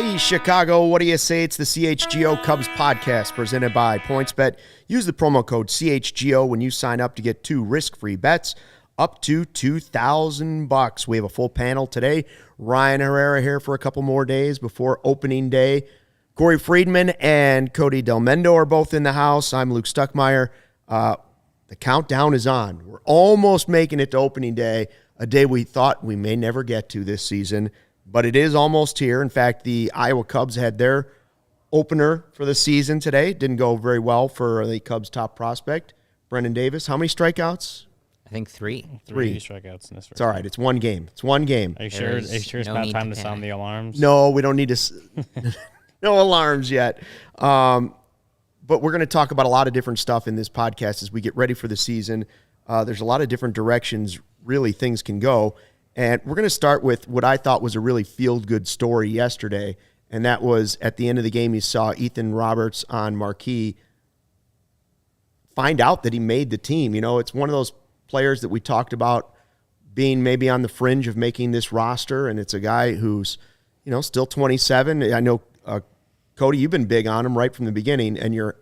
Hey, Chicago, what do you say? It's the CHGO Cubs podcast presented by PointsBet. Use the promo code CHGO when you sign up to get 2 risk-free bets up to $2,000. We have a full panel today. Ryan Herrera here for a couple more days before opening day. Corey Freedman and Cody Delmendo are both in the house. I'm Luke Stuckmeyer. The countdown is on. We're almost making it to opening day, a day we thought we may never get to this season. But it is almost here. In fact, the Iowa Cubs had their opener for the season today. Didn't go very well for the Cubs' top prospect, Brendan Davis. How many strikeouts? I think 3. 3 strikeouts in this first. It's all right. It's one game. It's one game. Are you sure it's not time to sound the alarms? No, we don't need to. No alarms yet. But we're going to talk about a lot of different stuff in this podcast as we get ready for the season. There's a lot of different directions, really, things can go. And we're going to start with what I thought was a really feel-good story yesterday, and that was at the end of the game you saw Ethan Roberts on Marquee find out that he made the team. You know, it's one of those players that we talked about being maybe on the fringe of making this roster, and it's a guy who's, you know, still 27. I know, Cody, you've been big on him right from the beginning, and you're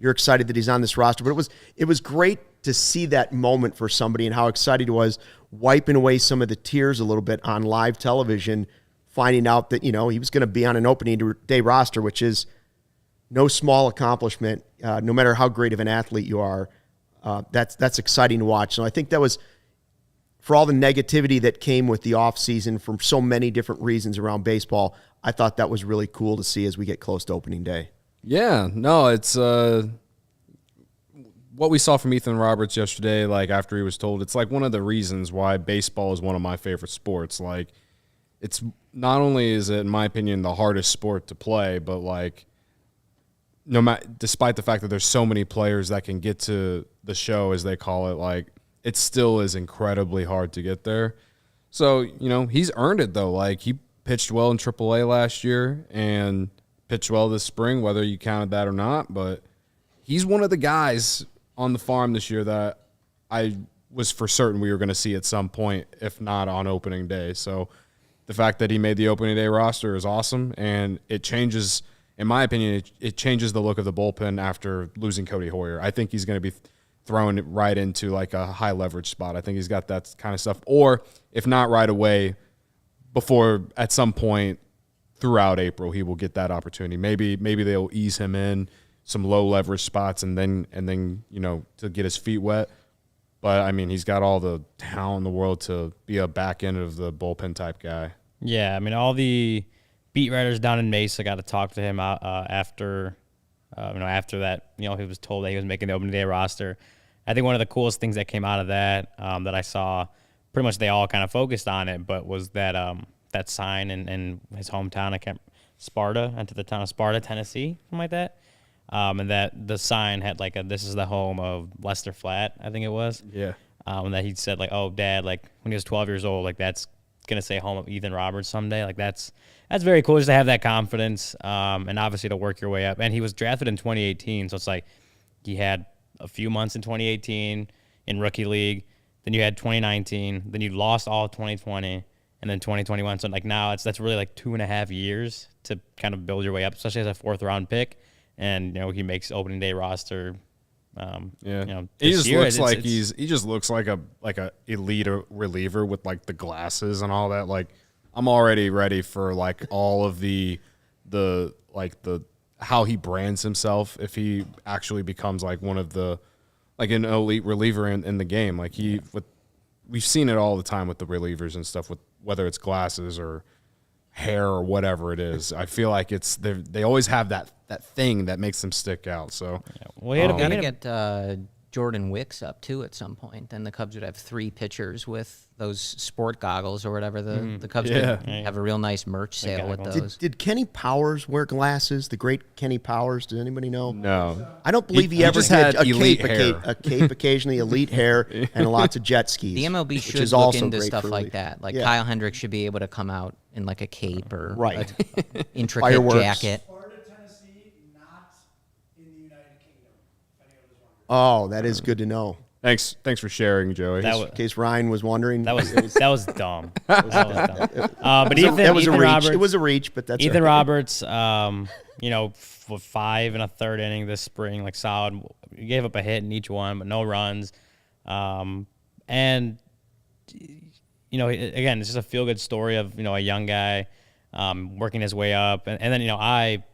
excited that he's on this roster. But it was great to see that moment for somebody and how excited he was, wiping away some of the tears a little bit on live television, finding out that, you know, he was going to be on an opening day roster, which is no small accomplishment, no matter how great of an athlete you are. That's exciting to watch. So I think that was, for all the negativity that came with the offseason from so many different reasons around baseball, I thought that was really cool to see as we get close to opening day. Yeah, no, it's what we saw from Ethan Roberts yesterday, like after he was told, it's like one of the reasons why baseball is one of my favorite sports. Like, it's not only is it, in my opinion, the hardest sport to play, but like, despite the fact that there's so many players that can get to the show, as they call it, like, it still is incredibly hard to get there. So, you know, he's earned it though. Like, he pitched well in AAA last year and pitched well this spring, whether you counted that or not. But he's one of the guys on the farm this year that I was for certain we were going to see at some point, if not on opening day. So the fact that he made the opening day roster is awesome, and it changes, in my opinion, it changes the look of the bullpen after losing Cody Hoyer. I think he's going to be thrown right into like a high leverage spot. I think he's got that kind of stuff. Or if not right away, before at some point throughout April, he will get that opportunity. Maybe they'll ease him in some low leverage spots and then, you know, to get his feet wet. But I mean, he's got all the talent in the world to be a back end of the bullpen type guy. Yeah, I mean, all the beat writers down in Mesa got to talk to him after that, you know, he was told that he was making the opening day roster. I think one of the coolest things that came out of that that I saw, pretty much they all kind of focused on it, but was that that sign in his hometown, Sparta, into the town of Sparta, Tennessee, something like that. And that the sign had like this is the home of Lester Flatt, I think it was. Yeah. And that he said like, oh, Dad, like when he was 12 years old, like that's gonna say home of Ethan Roberts someday. Like that's very cool just to have that confidence. And obviously to work your way up. And he was drafted in 2018, so it's like he had a few months in 2018 in rookie league. Then you had 2019. Then you lost all of 2020, and then 2021. So like now that's really like 2.5 years to kind of build your way up, especially as a 4th round pick. And you know he makes opening day roster. Yeah, you know, he just looks like he just looks like a elite reliever with like the glasses and all that. Like, I'm already ready for like all of the how he brands himself if he actually becomes like one of the like an elite reliever in the game. Like we've seen it all the time with the relievers and stuff, with whether it's glasses or hair or whatever it is. I feel like they always have that thing that makes them stick out. So we got to get Jordan Wicks up too at some point. Then the Cubs would have 3 pitchers with those sport goggles or whatever. The Cubs could have a real nice merch sale with those. Did Kenny Powers wear glasses? The great Kenny Powers. Does anybody know? No, I don't believe he ever just did. had A elite cape, hair. a cape occasionally, elite hair, and lots of jet skis. The MLB should is look also into great stuff for like that. Like yeah. Kyle Hendricks should be able to come out in like a cape or Right. an intricate Fireworks. jacket. Sparta, Tennessee, not in the United Kingdom, if anyone was wondering. Oh, that is good to know. Thanks for sharing, Joey. In case Ryan was wondering. That was dumb. That was dumb. But Ethan Roberts, it was a reach, but that's Ethan Roberts. 5 1/3 inning this spring, like solid. He gave up a hit in each one, but no runs. And again, it's just a feel good story of a young guy working his way up, and then I'm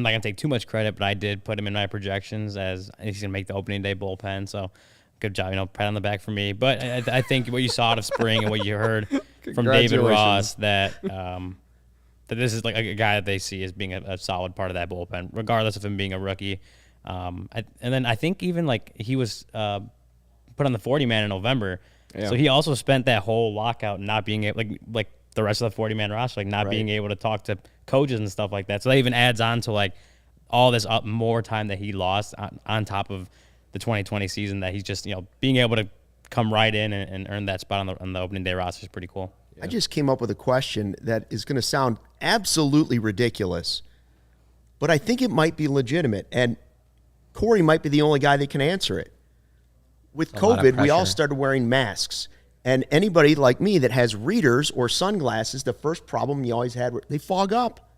not gonna take too much credit, but I did put him in my projections as he's gonna make the opening day bullpen. So good job, pat on the back for me. But I think what you saw out of spring and what you heard from David Ross that this is like a guy that they see as being a solid part of that bullpen, regardless of him being a rookie. And then I think even like he was put on the 40-man in November, so he also spent that whole lockout not being able, like the rest of the 40-man roster, like not being able to talk to coaches and stuff like that. So that even adds on to like all this more time that he lost on top of the 2020 season, that he's just being able to come right in and earn that spot on the opening day roster is pretty cool. Yeah. I just came up with a question that is going to sound absolutely ridiculous, but I think it might be legitimate, and Corey might be the only guy that can answer it. With COVID, we all started wearing masks, and anybody like me that has readers or sunglasses, the first problem you always had, they fog up.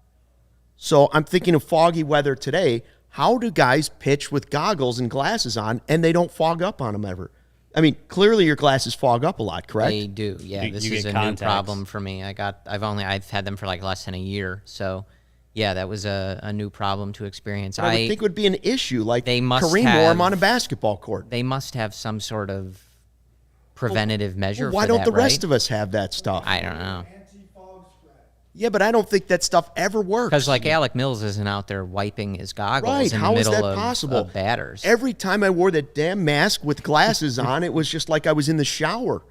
So I'm thinking of foggy weather today. How do guys pitch with goggles and glasses on and they don't fog up on them ever? I mean, clearly your glasses fog up a lot, correct? They do. Yeah, this is a new problem for me. I've had them for like less than a year. So, yeah, that was a new problem to experience. I would think it would be an issue, like they must Kareem Norm on a basketball court. They must have some sort of preventative measure. Why don't the rest of us have that stuff? I don't know. Yeah, but I don't think that stuff ever works. Because like Alec Mills isn't out there wiping his goggles in the middle of batters. Every time I wore that damn mask with glasses on, it was just like I was in the shower.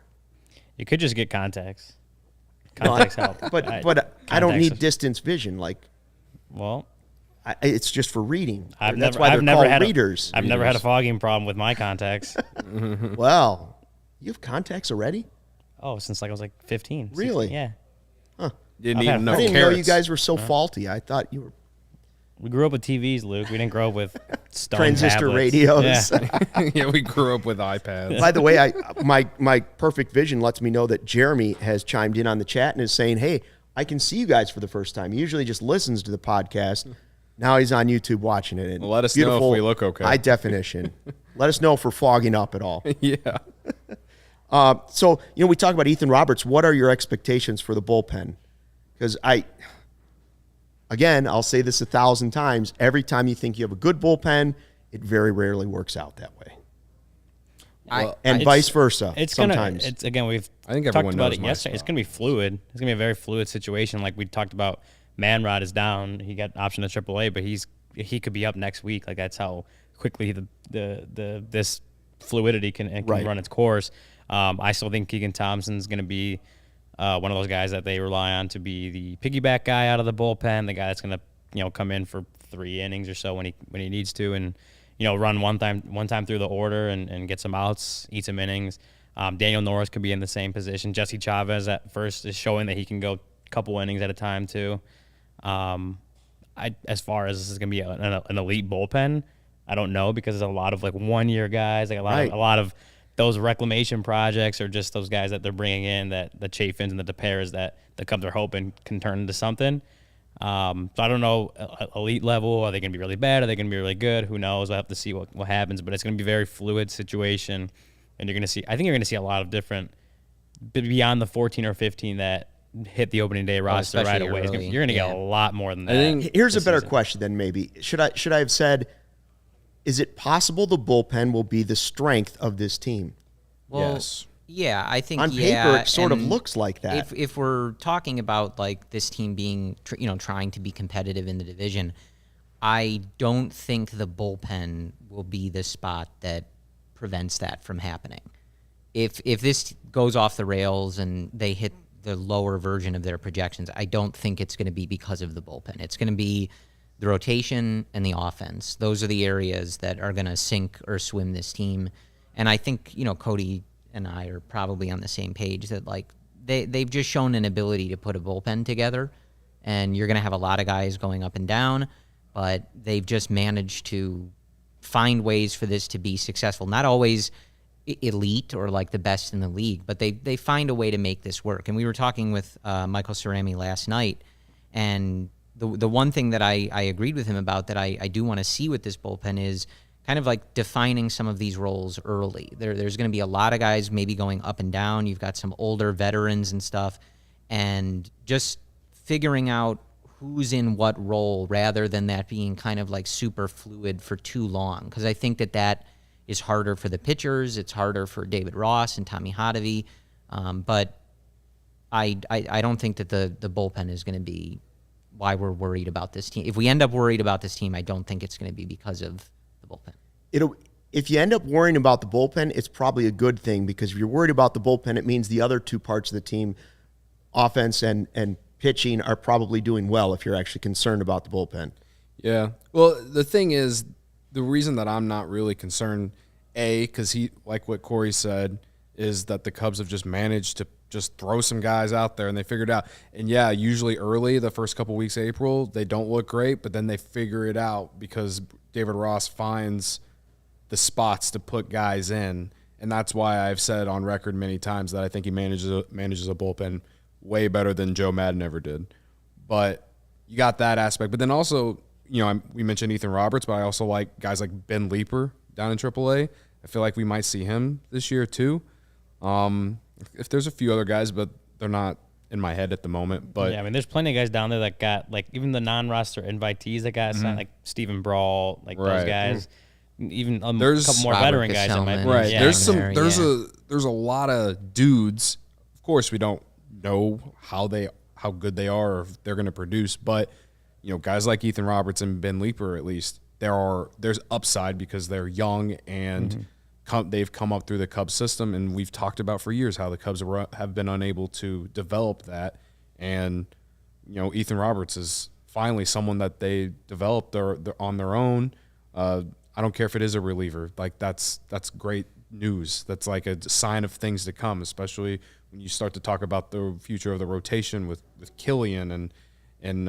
You could just get contacts. Contacts help. But I don't need distance vision. It's just for reading. That's why they're called readers. I've never had a fogging problem with my contacts. Well, you have contacts already? Oh, since I was 15. Really? 16, yeah. Huh. I didn't know you guys were so faulty. I thought you were. We grew up with TVs, Luke. We didn't grow up with stone transistor tablets. radios. Yeah. We grew up with iPads. By the way, my perfect vision lets me know that Jeremy has chimed in on the chat and is saying, "Hey, I can see you guys for the first time." He usually just listens to the podcast. Now he's on YouTube watching it. And let us know if we look okay. High definition. Let us know if we're fogging up at all. Yeah. So we talk about Ethan Roberts. What are your expectations for the bullpen? Because I'll say this 1,000 times. Every time you think you have a good bullpen, it very rarely works out that way. And vice versa. Sometimes. I think talked about it yesterday. It's going to be fluid. It's going to be a very fluid situation. Like we talked about, Manrod is down. He got option to AAA, but he could be up next week. Like that's how quickly this fluidity can run its course. I still think Keegan Thompson's going to be one of those guys that they rely on to be the piggyback guy out of the bullpen, the guy that's going to come in for 3 innings or so when he needs to, and run one time through the order and get some outs, eat some innings. Daniel Norris could be in the same position. Jesse Chavez at first is showing that he can go a couple innings at a time too. As far as this is going to be an elite bullpen, I don't know, because there's a lot of 1-year guys, a lot of those reclamation projects, or just those guys that they're bringing in, that the Chafins and the DePairs that the Cubs are hoping can turn into something. So I don't know, elite level, are they going to be really bad? Are they going to be really good? Who knows? We'll have to see what happens, but it's going to be a very fluid situation. And I think you're going to see a lot of different, beyond the 14 or 15 that hit the opening day roster right away. You're going to get a lot more than that. Here's a better question then maybe. Should I have said, is it possible the bullpen will be the strength of this team? Well, yes. Yeah, I think on paper it sort of looks like that. If we're talking about this team being trying to be competitive in the division, I don't think the bullpen will be the spot that prevents that from happening. If this goes off the rails and they hit the lower version of their projections, I don't think it's going to be because of the bullpen. It's going to be the rotation and the offense. Those are the areas that are going to sink or swim this team. And I think, Cody and I are probably on the same page that they've just shown an ability to put a bullpen together, and you're going to have a lot of guys going up and down, but they've just managed to find ways for this to be successful. Not always, elite or like the best in the league, but they find a way to make this work. And we were talking with Michael Cerami last night, and the one thing that I agreed with him about that I do want to see with this bullpen is kind of like defining some of these roles early. There's going to be a lot of guys maybe going up and down. You've got some older veterans and stuff, and just figuring out who's in what role rather than that being kind of like super fluid for too long. Because I think that is harder for the pitchers. It's harder for David Ross and Tommy Hotovy. But I don't think that the bullpen is going to be why we're worried about this team. If we end up worried about this team, I don't think it's going to be because of the bullpen. If you end up worrying about the bullpen, it's probably a good thing, because if you're worried about the bullpen, it means the other two parts of the team, offense and pitching, are probably doing well if you're actually concerned about the bullpen. Yeah. Well, the thing is, the reason that I'm not really concerned, because he, like what Corey said, is that the Cubs have just managed to just throw some guys out there and they figured it out. And yeah, usually early, the first couple weeks of April, they don't look great, but then they figure it out because David Ross finds the spots to put guys in. And that's why I've said on record many times that I think he manages a bullpen way better than Joe Madden ever did. But you got that aspect. But then also, we mentioned Ethan Roberts, but I also like guys like Ben Leeper down in AAA. I feel like we might see him this year too. If there's a few other guys, but they're not in my head at the moment. But yeah, I mean, there's plenty of guys down there that got, like, even the non-roster invitees that got signed, like Stephen Brawl, like those guys. Even there's a couple more veteran guys that might be. Right. Yeah, there's a lot of dudes. Of course, we don't know how good they are or if they're going to produce, but guys like Ethan Roberts and Ben Leeper, at least there's upside because they're young and they've come up through the Cubs system, and we've talked about for years how the Cubs have been unable to develop that. And Ethan Roberts is finally someone that they developed on their own. I don't care if it is a reliever. Like, that's great news. That's like a sign of things to come, especially when you start to talk about the future of the rotation with Killian and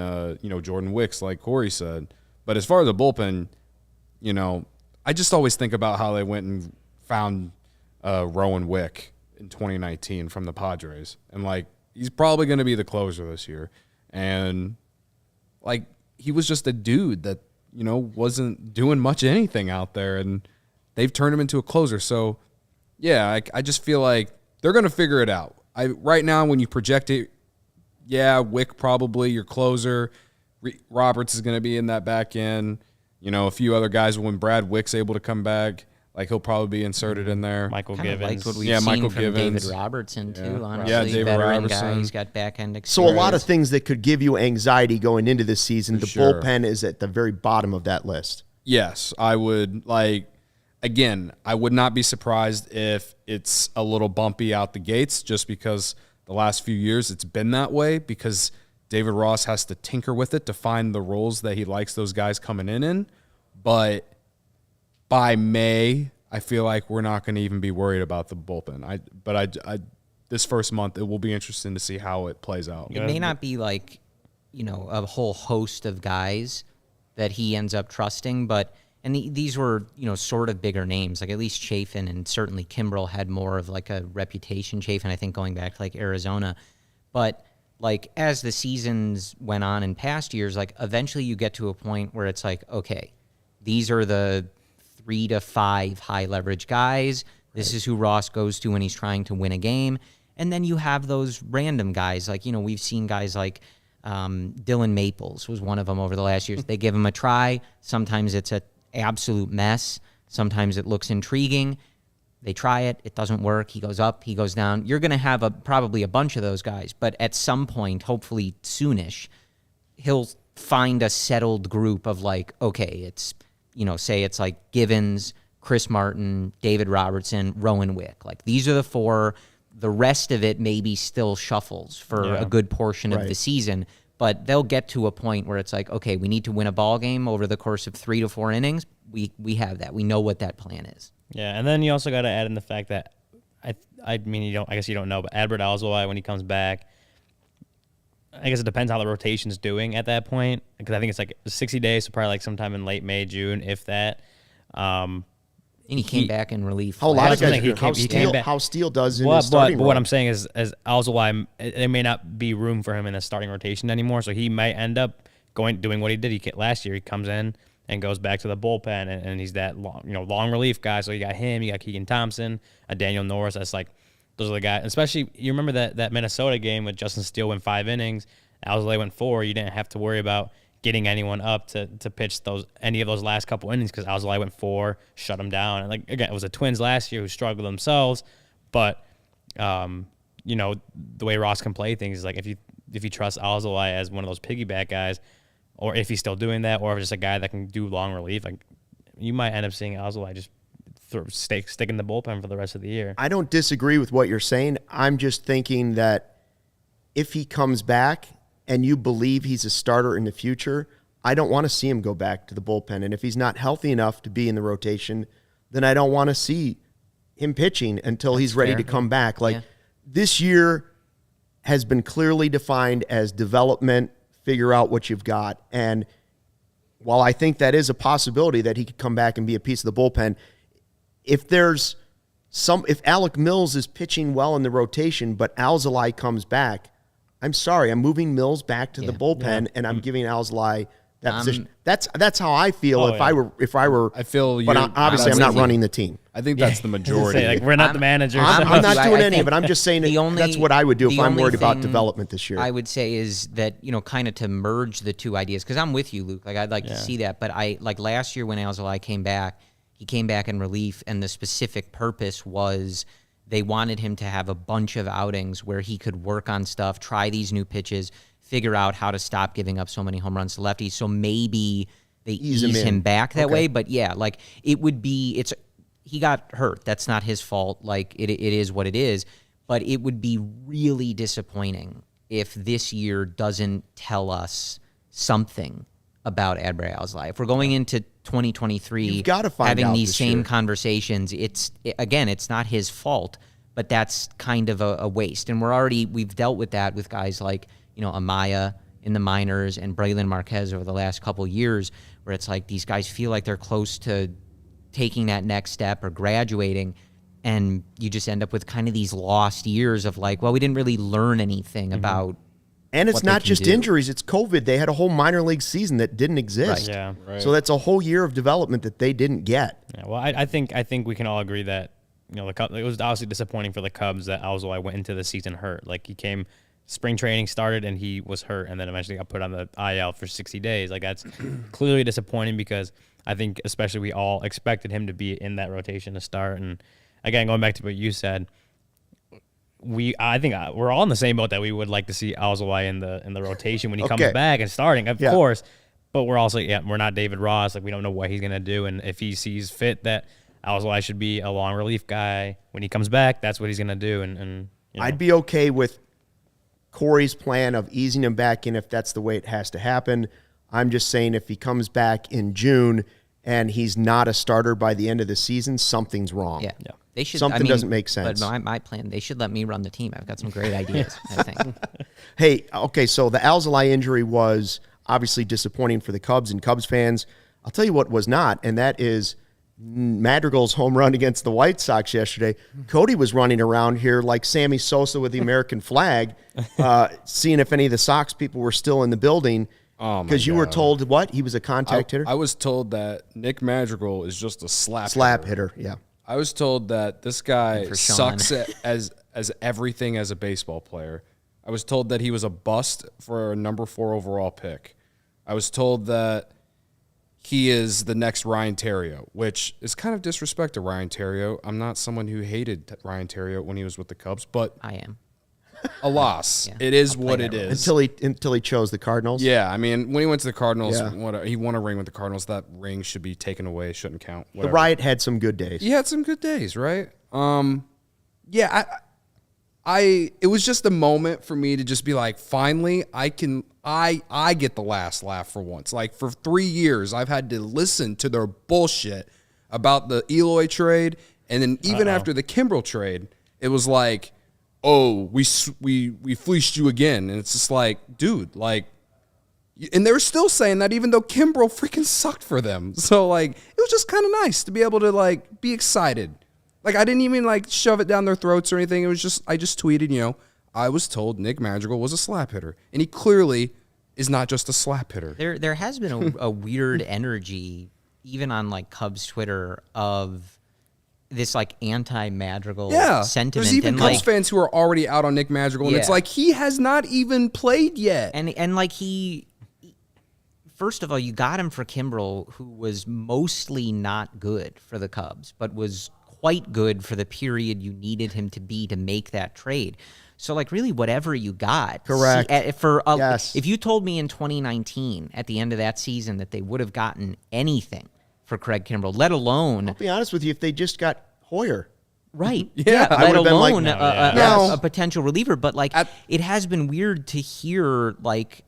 Jordan Wicks, like Corey said. But as far as the bullpen, I just always think about how they went and found Rowan Wick in 2019 from the Padres, and like, he's probably going to be the closer this year. And like, he was just a dude that wasn't doing much anything out there, and they've turned him into a closer. So yeah, I just feel like they're going to figure it out. Right now, when you project it, yeah, Wick probably your closer. Roberts is going to be in that back end. A few other guys, when Brad Wick's able to come back, like, he'll probably be inserted in there. Michael Kind of Givens. liked what we've seen Michael from Givens. David Robertson too. Honestly, Yeah, David veteran Robertson. guy. He's got back end experience. So a lot of things that could give you anxiety going into this season. For The sure. bullpen is at the very bottom of that list. Yes, I would I would not be surprised if it's a little bumpy out the gates, just because the last few years it's been that way, because David Ross has to tinker with it to find the roles that he likes those guys coming in. But by May, I feel like we're not going to even be worried about the bullpen. This first month, it will be interesting to see how it plays out. It may not be like, a whole host of guys that he ends up trusting, but these were, sort of bigger names. Like, at least Chafin and certainly Kimbrel had more of like a reputation. Chafin, I think, going back to like Arizona. But like, as the seasons went on in past years, like, eventually you get to a point where it's like, okay, these are the 3 to 5 high leverage guys. This is who Ross goes to when he's trying to win a game. And then you have those random guys. Like, we've seen guys like Dylan Maples was one of them over the last years. They give him a try. Sometimes it's an absolute mess. Sometimes it looks intriguing. They try it. It doesn't work. He goes up. He goes down. You're going to have probably a bunch of those guys. But at some point, hopefully soonish, he'll find a settled group of like, okay, it's, say it's like Givens, Chris Martin, David Robertson, Rowan Wick. Like, these are the 4. The rest of it maybe still shuffles for a good portion of the season, but they'll get to a point where it's like, okay, we need to win a ball game over the course of 3 to 4 innings. We have that. We know what that plan is. Yeah, and then you also got to add in the fact that I guess you don't know, but Adbert Alzolay, when he comes back, I guess it depends how the rotation's doing at that point, because I think it's like 60 days, so probably like sometime in late May, June, if that. And he came back in relief. How a lot of That's the guys thing, do. back. How Steele does in But his starting what role. I'm saying is, as Alzolay, there may not be room for him in the starting rotation anymore, so he might end up doing what he did. Last year. He comes in and goes back to the bullpen, and he's that long relief guy. So you got him, you got Keegan Thompson, Daniel Norris. That's like those are the guys. Especially you remember that Minnesota game with Justin Steele went 5 innings, Alzolay went 4. You didn't have to worry about getting anyone up to pitch any of those last couple innings because Alzolay went 4, shut them down. And again, it was the Twins last year who struggled themselves, but the way Ross can play things is like if you trust Alzolay as one of those piggyback guys, or if he's still doing that, or if just a guy that can do long relief, like you might end up seeing Alzolay just stick in the bullpen for the rest of the year. I don't disagree with what you're saying. I'm just thinking that if he comes back and you believe he's a starter in the future, I don't want to see him go back to the bullpen. And if he's not healthy enough to be in the rotation, then I don't want to see him pitching until he's ready to come back. This year has been clearly defined as development, figure out what you've got. And while I think that is a possibility that he could come back and be a piece of the bullpen, if Alec Mills is pitching well in the rotation, but Alzolay comes back, I'm sorry, I'm moving Mills back to the bullpen, and I'm giving Alzolay that position. That's how I feel if I were. I feel. But obviously, I'm not running the team. I think that's the majority. We're not the managers. I'm not doing any of it. I'm just saying that's what I would do if I'm worried about development this year. I would say is that kind of to merge the two ideas, because I'm with you, Luke. Like I'd like to see that, but last year when Alzolay came back, he came back in relief, and the specific purpose was they wanted him to have a bunch of outings where he could work on stuff, try these new pitches, figure out how to stop giving up so many home runs to lefties. So maybe they ease him back that way. But yeah, it would be, he got hurt. That's not his fault. It is what it is. But it would be really disappointing if this year doesn't tell us something about Adbry Alzolay. If we're going into 2023 You've got to find having out these this same year. conversations, it's not his fault, but that's kind of a waste. And we've dealt with that with guys like, Amaya in the minors and Braylon Marquez over the last couple years, where it's like these guys feel like they're close to taking that next step or graduating, and you just end up with kind of these lost years of we didn't really learn anything about. And it's what not they can just do. injuries; it's COVID. They had a whole minor league season that didn't exist. Right. Yeah. Right. So that's a whole year of development that they didn't get. Yeah, well, I think we can all agree that the Cubs, it was obviously disappointing for the Cubs that Alzolay went into the season hurt. He came, spring training started and he was hurt, and then eventually got put on the IL for 60 days. That's clearly disappointing because I think especially we all expected him to be in that rotation to start. And again, going back to what you said, I think we're all in the same boat that we would like to see Alzolay in the rotation when he comes back and starting, of course. But we're also we're not David Ross. We don't know what he's gonna do, and if he sees fit that Alzolay should be a long relief guy when he comes back, that's what he's gonna do. And I'd be okay with Corey's plan of easing him back in if that's the way it has to happen. I'm just saying if he comes back in June and he's not a starter by the end of the season, something's wrong. Yeah. They should, Something doesn't make sense. But my plan, they should let me run the team. I've got some great ideas, I think. Hey, okay, so the Alzolay injury was obviously disappointing for the Cubs and Cubs fans. I'll tell you what was not, and that is Madrigal's home run against the White Sox yesterday. Cody was running around here like Sammy Sosa with the American flag, seeing if any of the Sox people were still in the building. Because you were told what? He was a contact hitter? I was told that Nick Madrigal is just a slap hitter, yeah. I was told that this guy For Sean. sucks as everything as a baseball player. I was told that he was a bust for a number 4 overall pick. I was told that he is the next Ryan Terrio, which is kind of disrespect to Ryan Terrio. I'm not someone who hated Ryan Terrio when he was with the Cubs, but I am. alas, Yeah, it is I'll play what that it role. is. Until he chose the Cardinals. Yeah, I mean, when he went to the Cardinals, Yeah. he won a ring with the Cardinals. That ring should be taken away. It shouldn't count. The Whatever. Riot had some good days. He had some good days, right? Yeah, it was just a moment for me to just be like, finally, I get the last laugh for once. For 3 years, I've had to listen to their bullshit about the Eloy trade, and then even after the Kimbrel trade, it was like, oh, we fleeced you again, and it's just like, dude, And they were still saying that even though Kimbrel freaking sucked for them. So, like, it was just kind of nice to be able to, like, be excited. Like, I didn't even, like, shove it down their throats or anything. It was just, I just tweeted, you know, I was told Nick Madrigal was a slap hitter. And he clearly is not just a slap hitter. There has been a weird energy, even on, like, Cubs Twitter, of this, like, anti-Madrigal sentiment. There's even and, Cubs like, fans who are already out on Nick Madrigal. And it's like, he has not even played yet. And like, first of all, you got him for Kimbrel, who was mostly not good for the Cubs, but was quite good for the period you needed him to be to make that trade. So, like, really, whatever you got. Correct. Yes. If you told me in 2019, at the end of that season, that they would have gotten anything for Craig Kimbrel, let alone... I'll be honest with you, if they just got Hoyer. Right. Yeah. I Let would've been like, alone no. a potential reliever. But, like, it has been weird to hear, like...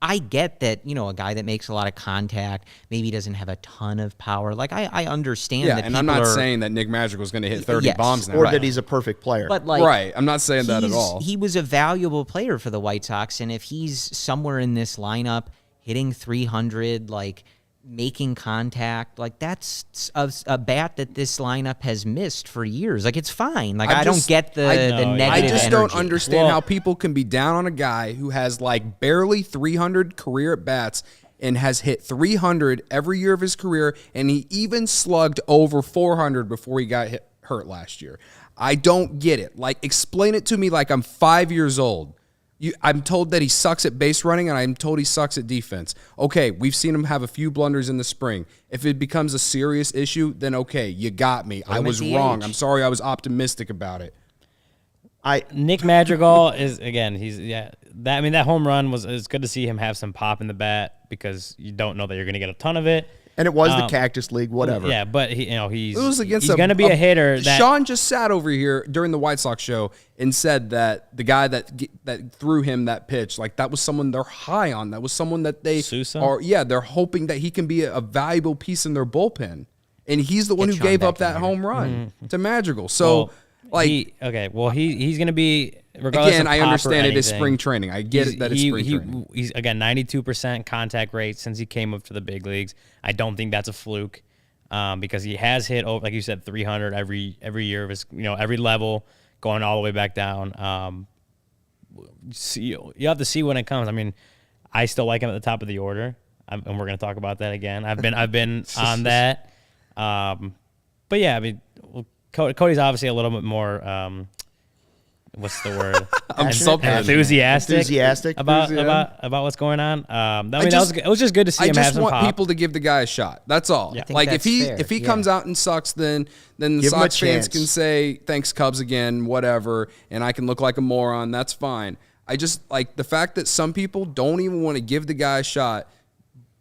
I get that, you know, a guy that makes a lot of contact maybe doesn't have a ton of power. Like, I understand that. And I'm not saying that Nick Madrigal is going to hit 30 bombs now. Or that he's a perfect player. But, like, right. I'm not saying that at all. He was a valuable player for the White Sox, and if he's somewhere in this lineup hitting 300, like, making contact, like, that's a bat that this lineup has missed for years. Like, it's fine. Like, I don't get the negative I just energy. don't understand how people can be down on a guy who has, like, barely 300 career at bats and has hit 300 every year of his career, and he even slugged over 400 before he got hurt last year. I don't get it. Like, explain it to me like I'm 5 years old. I'm told that he sucks at base running, and I'm told he sucks at defense. Okay, we've seen him have a few blunders in the spring. If it becomes a serious issue, then okay, you got me. I was wrong. I'm sorry I was optimistic about it. Nick Madrigal is, again, that home run it's good to see him have some pop in the bat because you don't know that you're going to get a ton of it. And it was the Cactus League, whatever. Yeah, but he's he's going to be a hitter. Sean just sat over here during the White Sox show and said that the guy that threw him that pitch, like, that was someone they're high on. That was someone that they Sousa? they're hoping that he can be a valuable piece in their bullpen. And he's the one who gave up that home run to Madrigal. So, he's going to be, regardless again, of I pop understand or it is anything, spring training. I get it that it's spring training. He's, again, 92% contact rate since he came up to the big leagues. I don't think that's a fluke because he has hit, over, like you said, 300 every year of his, every level, going all the way back down. You have to see when it comes. I mean, I still like him at the top of the order, and we're going to talk about that again. I've been on that. But yeah, I mean, Cody's obviously a little bit more, what's the word? Enthusiastic about what's going on. It was just good to see him have some pop. I just want people to give the guy a shot. That's all. Yeah. Like, if he comes out and sucks, then the Sox fans can say thanks Cubs again, whatever, and I can look like a moron. That's fine. I just like the fact that some people don't even want to give the guy a shot.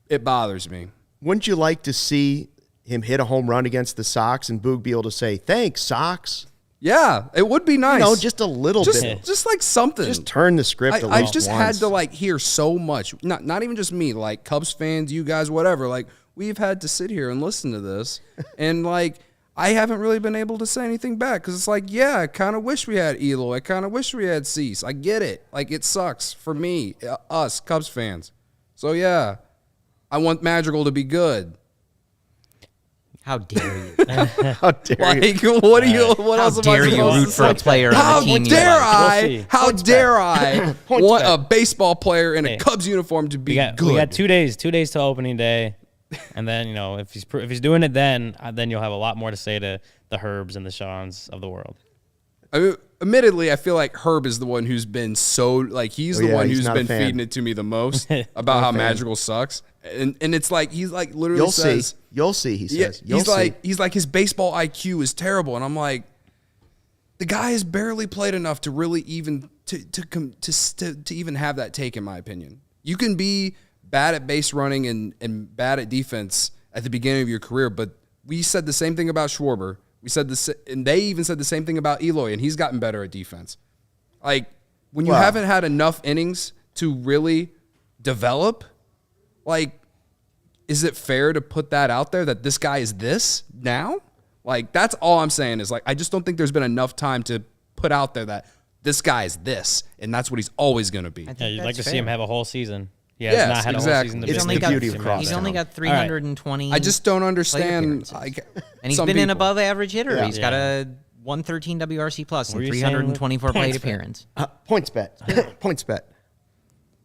It bothers me. Wouldn't you like to see him hit a home run against the Sox and Boog be able to say, thanks, Sox? Yeah, it would be nice. Just a little bit. Just like something. Just turn the script a little. I've just had to, like, hear so much. Not even just me, like Cubs fans, you guys, whatever. Like, we've had to sit here and listen to this. And, like, I haven't really been able to say anything back because it's like, yeah, I kind of wish we had Eloy. I kind of wish we had Cease. I get it. Like, it sucks for me, us, Cubs fans. So, yeah, I want Madrigal to be good. How dare you? How dare you? What else am I supposed you to root for a player How on the team you dare like? I? How dare I want a baseball player in a Cubs uniform to be good? We got 2 days to opening day, and then if he's doing it, then you'll have a lot more to say to the Herbs and the Shawns of the world. Admittedly, I feel like Herb is the one who's been so, like, he's the one who's been feeding it to me the most about how Madrigal sucks. And it's like, he's like literally says, You'll see, he says. He's like his baseball IQ is terrible. And I'm like, the guy has barely played enough to really even to even have that take, in my opinion. You can be bad at base running and bad at defense at the beginning of your career, but we said the same thing about Schwarber. We said this, and they even said the same thing about Eloy, and he's gotten better at defense. Like, when you haven't had enough innings to really develop, like, is it fair to put that out there that this guy is this now? Like, that's all I'm saying is, like, I just don't think there's been enough time to put out there that this guy is this, and that's what he's always going to be. Yeah, you'd like to see him have a whole season. He has Yes, not had exactly. a whole season to It's build the it. beauty of He's Crosstown. only got 320. I just don't understand. appearances. And he's been an above average hitter. Yeah. He's got a 113 WRC plus Were and you saying 324 plate points bet? appearance. Points bet. Points bet.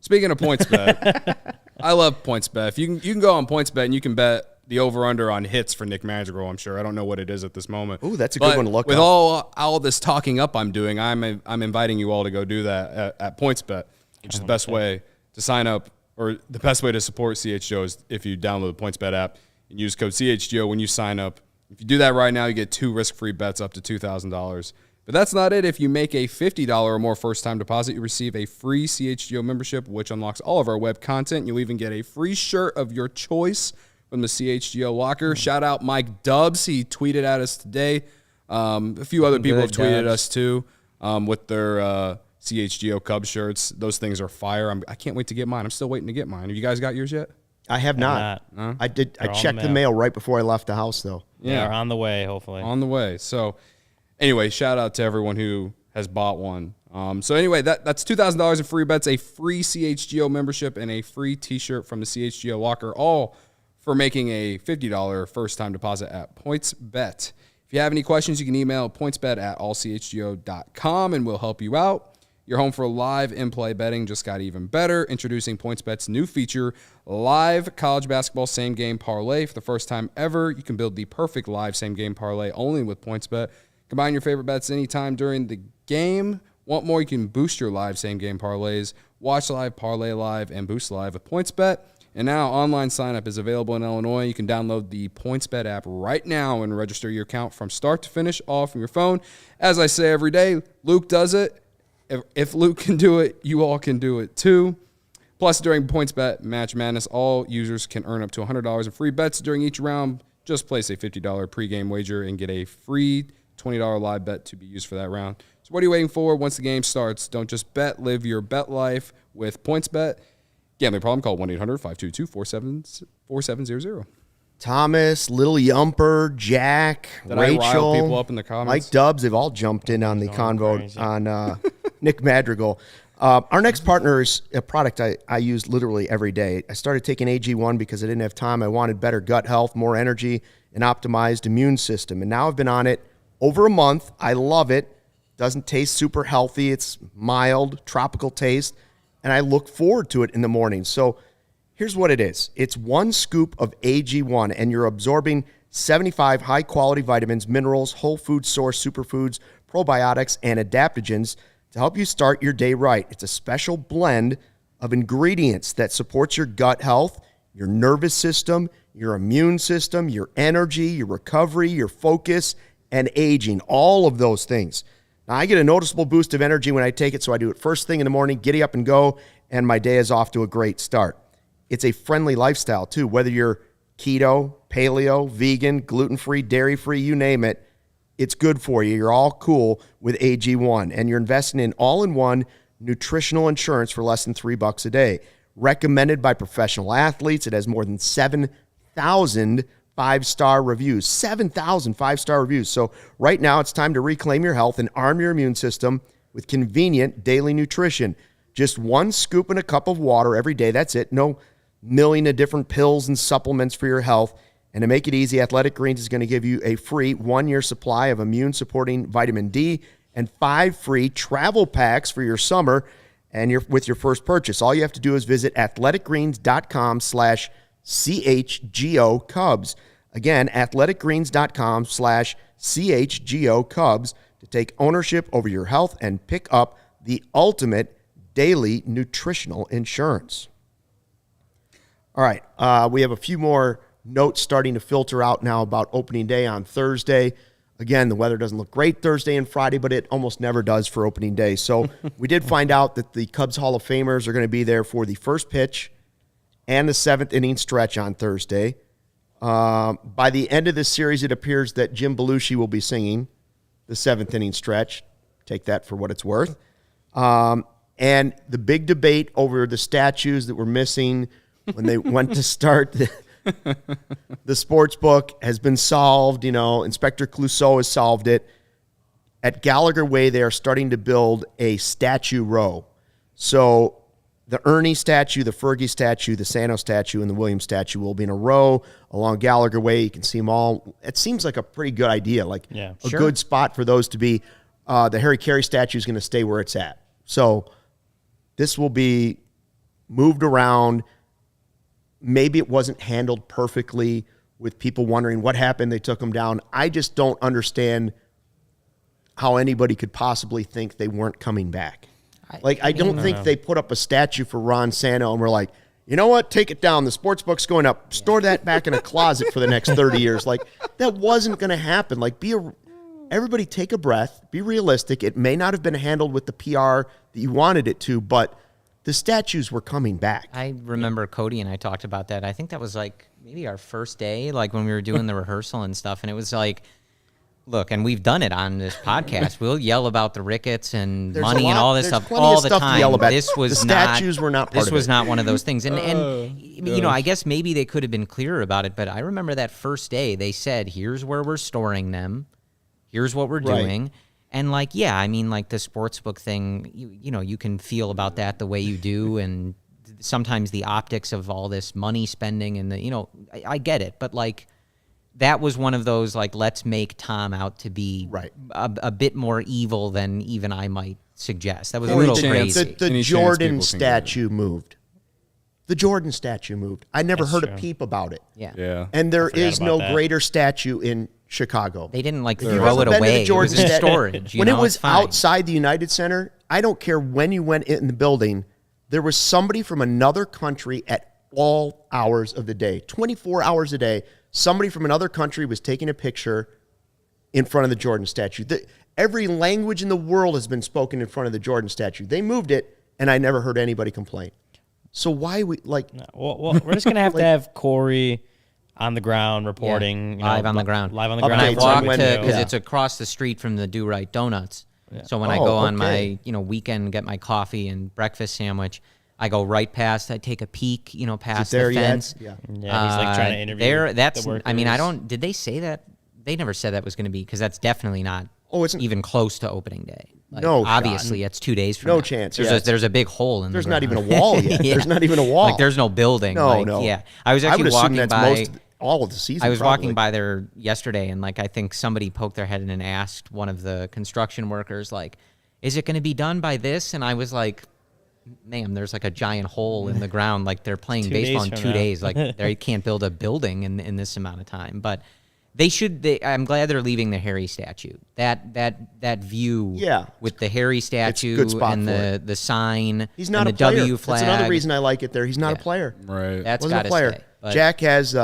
Speaking of points bet, I love points bet. If you can go on points bet and you can bet the over-under on hits for Nick Madrigal, I'm sure. I don't know what it is at this moment. Ooh, that's a good one to look with up. all this talking up I'm doing, I'm inviting you all to go do that at PointsBet, which is the best way to sign up, or the best way to support CHGO is if you download the PointsBet app and use code CHGO when you sign up. If you do that right now, you get 2 risk-free bets up to $2,000. But that's not it. If you make a $50 or more first-time deposit, you receive a free CHGO membership, which unlocks all of our web content. You'll even get a free shirt of your choice from the CHGO locker. Shout out Mike Dubs. He tweeted at us today. A few other people have tweeted us too with their CHGO Cubs shirts. Those things are fire. I can't wait to get mine. I'm still waiting to get mine. Have you guys got yours yet? I have not. No? I did. I They're on checked the the mail right before I left the house, though. Yeah, on the way, hopefully. On the way. So anyway, shout out to everyone who has bought one. So anyway, that's $2,000 in free bets, a free CHGO membership, and a free T-shirt from the CHGO locker, all for making a $50 first-time deposit at PointsBet. If you have any questions, you can email pointsbet@allchgo.com, and we'll help you out. Your home for live in-play betting just got even better. Introducing PointsBet's new feature, Live College Basketball Same Game Parlay. For the first time ever, you can build the perfect live same game parlay only with PointsBet. Combine your favorite bets anytime during the game. Want more? You can boost your live same game parlays. Watch live, parlay live, and boost live with PointsBet. And now online sign-up is available in Illinois. You can download the PointsBet app right now and register your account from start to finish, all from your phone. As I say every day, Luke does it. If Luke can do it, you all can do it too. Plus, during PointsBet Match Madness, all users can earn up to $100 in free bets during each round. Just place a $50 pregame wager and get a free $20 live bet to be used for that round. So what are you waiting for? Once the game starts, don't just bet, live your bet life with PointsBet. Gambling problem, call 1-800-522-4700. Thomas, Little Yumper, Jack, Did I rile Rachel, people up in the comments? Mike Dubs, they've all jumped in on the convo on Nick Madrigal. Our next partner is a product I use literally every day. I started taking AG1 because I didn't have time. I wanted better gut health, more energy, and optimized immune system. And now I've been on it over a month. I love it. Doesn't taste super healthy. It's mild, tropical taste. And I look forward to it in the morning. So here's what it is. It's 1 scoop of AG1, and you're absorbing 75 high-quality vitamins, minerals, whole food source superfoods, probiotics, and adaptogens to help you start your day right. It's a special blend of ingredients that supports your gut health, your nervous system, your immune system, your energy, your recovery, your focus, and aging, all of those things. Now, I get a noticeable boost of energy when I take it, so I do it first thing in the morning, giddy up and go, and my day is off to a great start. It's a friendly lifestyle, too. Whether you're keto, paleo, vegan, gluten-free, dairy-free, you name it, it's good for you. You're all cool with AG1, and you're investing in all-in-one nutritional insurance for less than $3 a day. Recommended by professional athletes. It has more than 7,000 5-star reviews. 7,000 5-star reviews. So right now it's time to reclaim your health and arm your immune system with convenient daily nutrition. Just 1 scoop in a cup of water every day. That's it. No million of different pills and supplements for your health. And to make it easy, Athletic Greens is going to give you a free 1-year supply of immune-supporting vitamin D and 5 free travel packs for your summer and with your first purchase. All you have to do is visit athleticgreens.com/CHGO Cubs. Again, athleticgreens.com/CHGO Cubs to take ownership over your health and pick up the ultimate daily nutritional insurance. All right, we have a few more notes starting to filter out now about opening day on Thursday. Again, the weather doesn't look great Thursday and Friday, but it almost never does for opening day. So we did find out that the Cubs Hall of Famers are going to be there for the first pitch and the 7th inning stretch on Thursday. By the end of this series, it appears that Jim Belushi will be singing the 7th inning stretch. Take that for what it's worth. And the big debate over the statues that were missing when they went to start the sports book has been solved. You know, Inspector Clouseau has solved it. At Gallagher Way, they are starting to build a statue row. So the Ernie statue, the Fergie statue, the Sano statue, and the Williams statue will be in a row along Gallagher Way. You can see them all. It seems like a pretty good idea, like a good spot for those to be. The Harry Carey statue is going to stay where it's at. So this will be moved around. Maybe it wasn't handled perfectly with people wondering what happened. They took them down. I just don't understand how anybody could possibly think they weren't coming back. I don't think they put up a statue for Ron Santo and were like, you know what, take it down. The sports book's going up. Store that back in a closet for the next 30 years. Like, that wasn't going to happen. Like, everybody take a breath. Be realistic. It may not have been handled with the PR that you wanted it to, but the statues were coming back. I remember Cody and I talked about that. I think that was like maybe our first day, like when we were doing the rehearsal and stuff. And it was like, look, and we've done it on this podcast. We'll yell about the Ricketts and money and all this stuff all the time. This was the statues were not part of it. This was not one of those things. And you know, I guess maybe they could have been clearer about it. But I remember that first day they said, here's where we're storing them. Here's what we're doing. And like, yeah, I mean, like the sportsbook thing, you know, you can feel about that the way you do. And sometimes the optics of all this money spending and you know, I get it. But like, that was one of those, like, let's make Tom out to be a bit more evil than even I might suggest. That was a little crazy. The Jordan statue moved. The Jordan statue moved. I never heard a peep about it. Yeah. And there is no greater statue in Chicago. They didn't, like, throw it away. It was in storage. When it was outside the United Center, I don't care when you went in the building, there was somebody from another country at all hours of the day, 24 hours a day. Somebody from another country was taking a picture in front of the Jordan statue. Every language in the world has been spoken in front of the Jordan statue. They moved it, and I never heard anybody complain. So why we like? No, well, we're just gonna have to have Corey on the ground reporting, live on the ground. Live on the ground. I walk to because it's across the street from the Do Right Donuts. Yeah. So when I go on my weekend, get my coffee and breakfast sandwich. I go right past. I take a peek, past the fence. Yeah, he's like trying to interview. That's. The workers. I mean, I don't. Did they say that? They never said that was going to be because that's definitely not. It's even close to opening day. Like, no, obviously it's 2 days from now. No chance. There's a big hole in. There's not even a wall yet. There's not even a wall. Like there's no building. No. Yeah, I was actually walking by. All of the season. I was walking by there yesterday, and I think somebody poked their head in and asked one of the construction workers, like, "Is it going to be done by this?" And I was like, ma'am, there's like a giant hole in the ground. Like they're playing baseball in 2 days. Like they can't build a building in this amount of time. But they should. I'm glad they're leaving the Harry statue. That view. Yeah. With the Harry statue and the sign. He's not and a player. W flag. That's another reason I like it there. He's not a player. Right. That's got to stay. But Jack has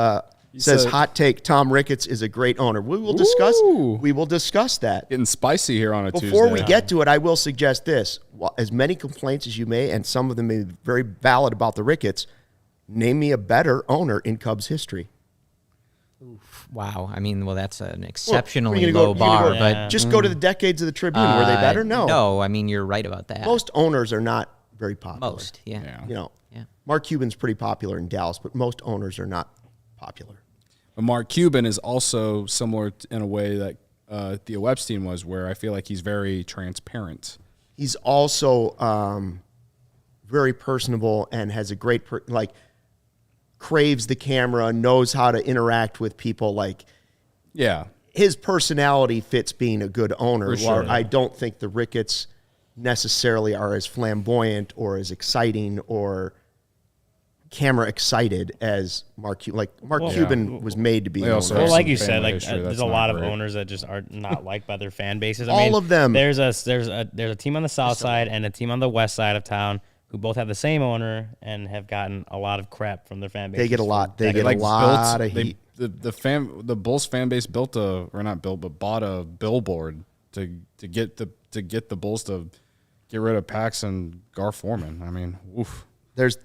says hot take. Tom Ricketts is a great owner. We will discuss. We will discuss that. Getting spicy here on a Tuesday. Before we get to it, I will suggest this: as many complaints as you may, and some of them may be very valid about the Ricketts. Name me a better owner in Cubs history. Wow. I mean, well, that's an exceptionally low bar. But just go to the decades of the Tribune. Were they better? No. No. I mean, you're right about that. Most owners are not very popular. Most. Yeah. Mark Cuban's pretty popular in Dallas, but most owners are not popular. But Mark Cuban is also similar in a way that Theo Epstein was, where I feel like he's very transparent. He's also very personable and has a great craves the camera, knows how to interact with people. His personality fits being a good owner. Sure, I don't think the Ricketts necessarily are as flamboyant or as exciting or camera excited as Mark Cuban. Cuban was made to be an owner. Well, like you said, there's a lot of owners that just are not liked by their fan bases. All of them. There's a team on the south side and a team on the west side of town who both have the same owner and have gotten a lot of crap from their fan base. They get a lot. They get a lot of heat. The Bulls fan base bought a billboard to get the Bulls to get rid of Pax and Gar Forman. I mean, oof. There's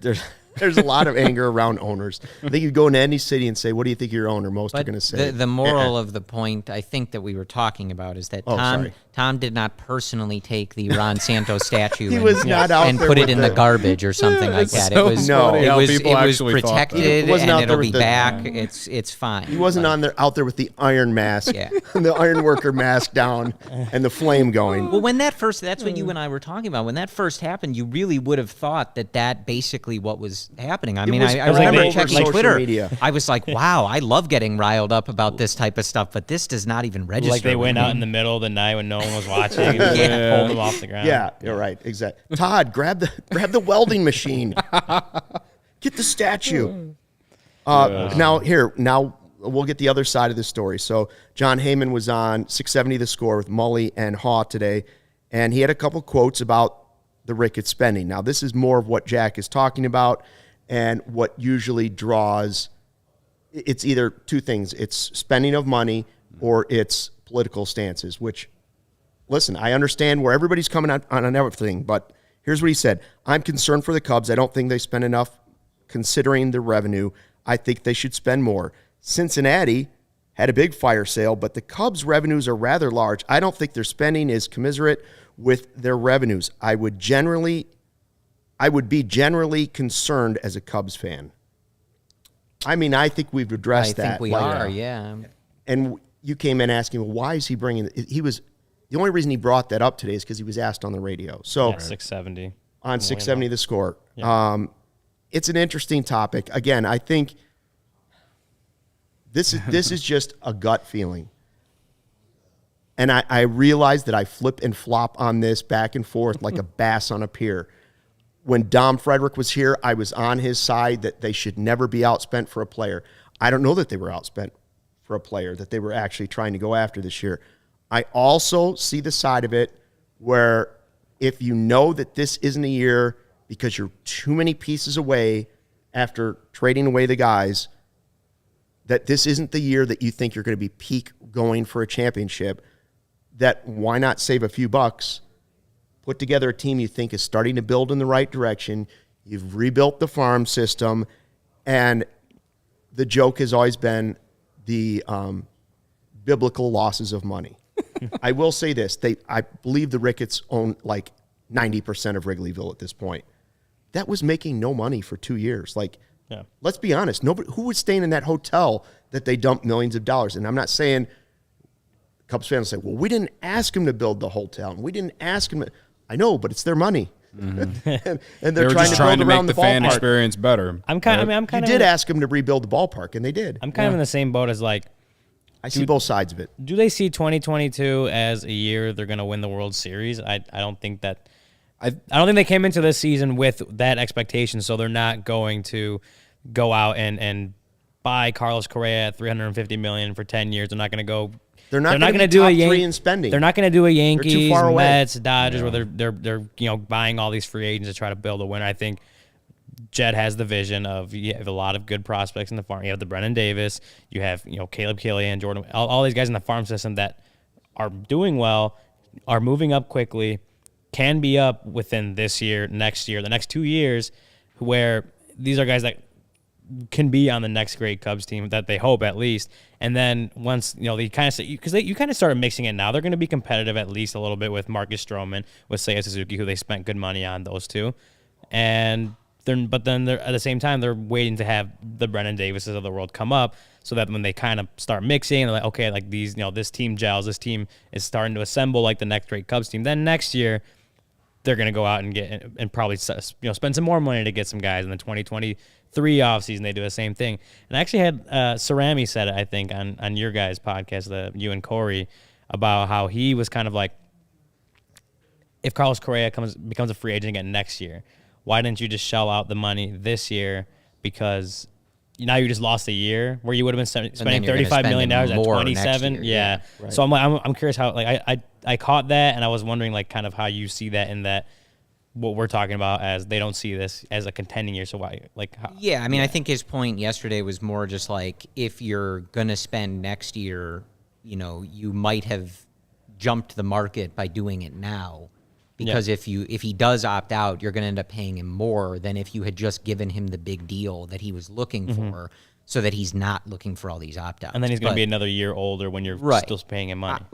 There's a lot of anger around owners. I think you go into any city and say, what do you think your owner most are going to say? The moral of the point, I think, that we were talking about is that Tom did not personally take the Ron Santos statue and put it in the garbage or something like that. So it was protected and it'll be back. It's fine. He wasn't out there with the iron mask, the iron worker mask down and the flame going. Well, that's what you and I were talking about. When that first happened, you really would have thought that basically what was happening. I remember checking Twitter. Media. I was like, wow, I love getting riled up about this type of stuff, but this does not even register. Like they went out in the middle of the night when no one was watching and pulled them off the ground. Yeah, you're right. Exactly. Todd, grab the welding machine. Get the statue. Now we'll get the other side of the story. So John Heyman was on 670 The Score with Mully and Haw today, and he had a couple quotes about the Ricketts spending. Now, this is more of what Jack is talking about and what usually draws. It's either two things. It's spending of money or it's political stances, which, listen, I understand where everybody's coming on everything, but here's what he said. I'm concerned for the Cubs. I don't think they spend enough considering the revenue. I think they should spend more. Cincinnati had a big fire sale, but the Cubs' revenues are rather large. I don't think their spending is commensurate with their revenues. I would be generally concerned as a Cubs fan. I mean, I think we've addressed that. I think we are, yeah. And you came in asking, well, why is he bringing it? The only reason he brought that up today is because he was asked on the radio. So 670. On 670 The Score. Yeah. It's an interesting topic. Again, I think this is just a gut feeling. And I realize that I flip and flop on this back and forth like a bass on a pier. When Dom Frederick was here, I was on his side that they should never be outspent for a player. I don't know that they were outspent for a player, that they were actually trying to go after this year. I also see the side of it where if you know that this isn't a year because you're too many pieces away after trading away the guys, that this isn't the year that you think you're going to be peak going for a championship, that why not save a few bucks, put together a team you think is starting to build in the right direction, you've rebuilt the farm system, and the joke has always been the biblical losses of money. I will say this. I believe the Ricketts own like 90% of Wrigleyville at this point. That was making no money for 2 years. Let's be honest. Nobody who was staying in that hotel that they dumped millions of dollars. And I'm not saying Cubs fans say, well, we didn't ask them to build the hotel. And we didn't ask them. I know, but it's their money. Mm-hmm. and they're trying to make the fan experience better. You did ask them to rebuild the ballpark, and they did. I'm kind of in the same boat as I see both sides of it. Do they see 2022 as a year they're going to win the World Series? I don't think that. I don't think they came into this season with that expectation, so they're not going to go out and buy Carlos Correa at $350 million for 10 years. They're not going to go. They're not going to do a three in spending. They're not going to do a Yankees, Mets, Dodgers, Yeah. where they're buying all these free agents to try to build a winner. I think Jed has the vision of you have a lot of good prospects in the farm. You have the Brennan Davis, you have Caleb Killian, Jordan, all these guys in the farm system that are doing well, are moving up quickly, can be up within this year, next year, the next 2 years, where these are guys that can be on the next great Cubs team, that they hope at least. And then once they kind of because you kind of started mixing it now, they're going to be competitive at least a little bit with Marcus Stroman, with Seiya Suzuki, who they spent good money on, those two, and then they're at the same time they're waiting to have the Brennan Davises of the world come up, so that when they kind of start mixing, they're like, okay, like these, this team gels, this team is starting to assemble like the next great Cubs team. Then next year, they're going to go out and get and probably spend some more money to get some guys. In the 2023 offseason, they do the same thing. And I actually had Cerami said it, I think, on your guys' podcast, you and Corey, about how he was kind of like, if Carlos Correa becomes a free agent again next year, why didn't you just shell out the money this year? Because now you just lost a year where you would have been spending $35 million at 27. Yeah. Right. So I'm curious how, I caught that, and I was wondering kind of how you see that in that what we're talking about as they don't see this as a contending year. So why how? Yeah, I mean, I think his point yesterday was more just if you're going to spend next year, you might have jumped the market by doing it now. because if he does opt out, you're going to end up paying him more than if you had just given him the big deal that he was looking for, so that he's not looking for all these opt outs. And then he's going to be another year older when you're still paying him money.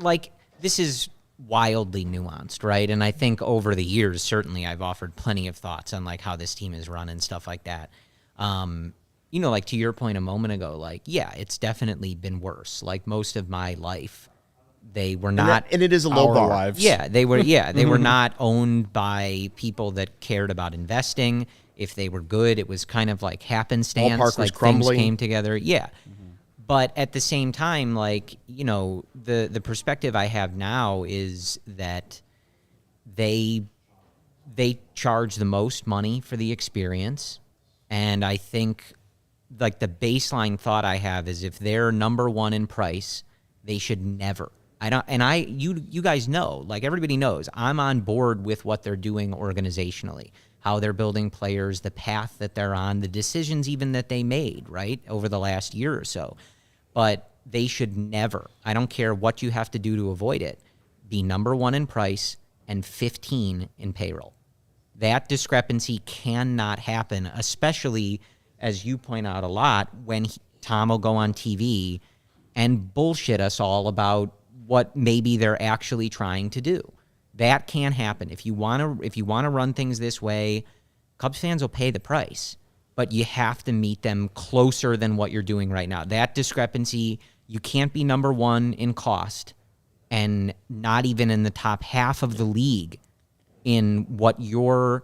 This is wildly nuanced, right? And I think over the years, certainly I've offered plenty of thoughts on like how this team is run and stuff like that. Like to your point a moment ago, like, yeah, it's definitely been worse. Like most of my life, they were not, and it is a low bar. Lives. Yeah, they were. Yeah, they were not owned by people that cared about investing. If they were good, it was kind of like happenstance. Ballpark was like crumbling. Things came together. Yeah, but at the same time, like the perspective I have now is that they charge the most money for the experience, and I think like the baseline thought I have is if they're number one in price, they should never. You guys know, like everybody knows, I'm on board with what they're doing organizationally, how they're building players, the path that they're on, the decisions even that they made, right, over the last year or so. But they should never, I don't care what you have to do to avoid it, be number one in price and 15 in payroll. That discrepancy cannot happen, especially, as you point out a lot, when Tom will go on TV and bullshit us all about what maybe they're actually trying to do. That can happen. If you want to run things this way, Cubs fans will pay the price, but you have to meet them closer than what you're doing right now. That discrepancy, you can't be number one in cost and not even in the top half of the league in what you're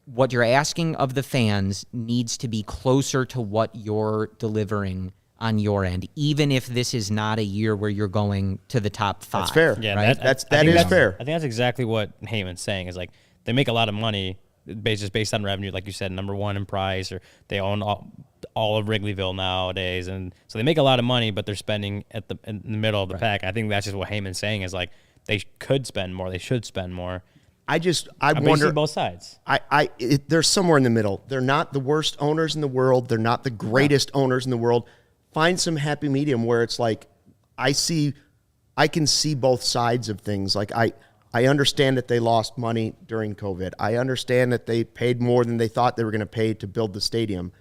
asking of the fans needs to be closer to what you're delivering on your end, even if this is not a year where you're going to the top 5. That's fair. Yeah, right? That's fair. I think that's exactly what Heyman's saying is like they make a lot of money based on revenue, like you said, number one in price, or they own all of Wrigleyville nowadays, and so they make a lot of money, but they're spending in the middle of the pack. I think that's just what Heyman's saying is like they could spend more, they should spend more. I But wonder. you see both sides. They're somewhere in the middle. They're not the worst owners in the world. They're not the greatest owners in the world. Find some happy medium where it's like I can see both sides of things. Like I understand that they lost money during COVID. I understand that they paid more than they thought they were going to pay to build the stadium.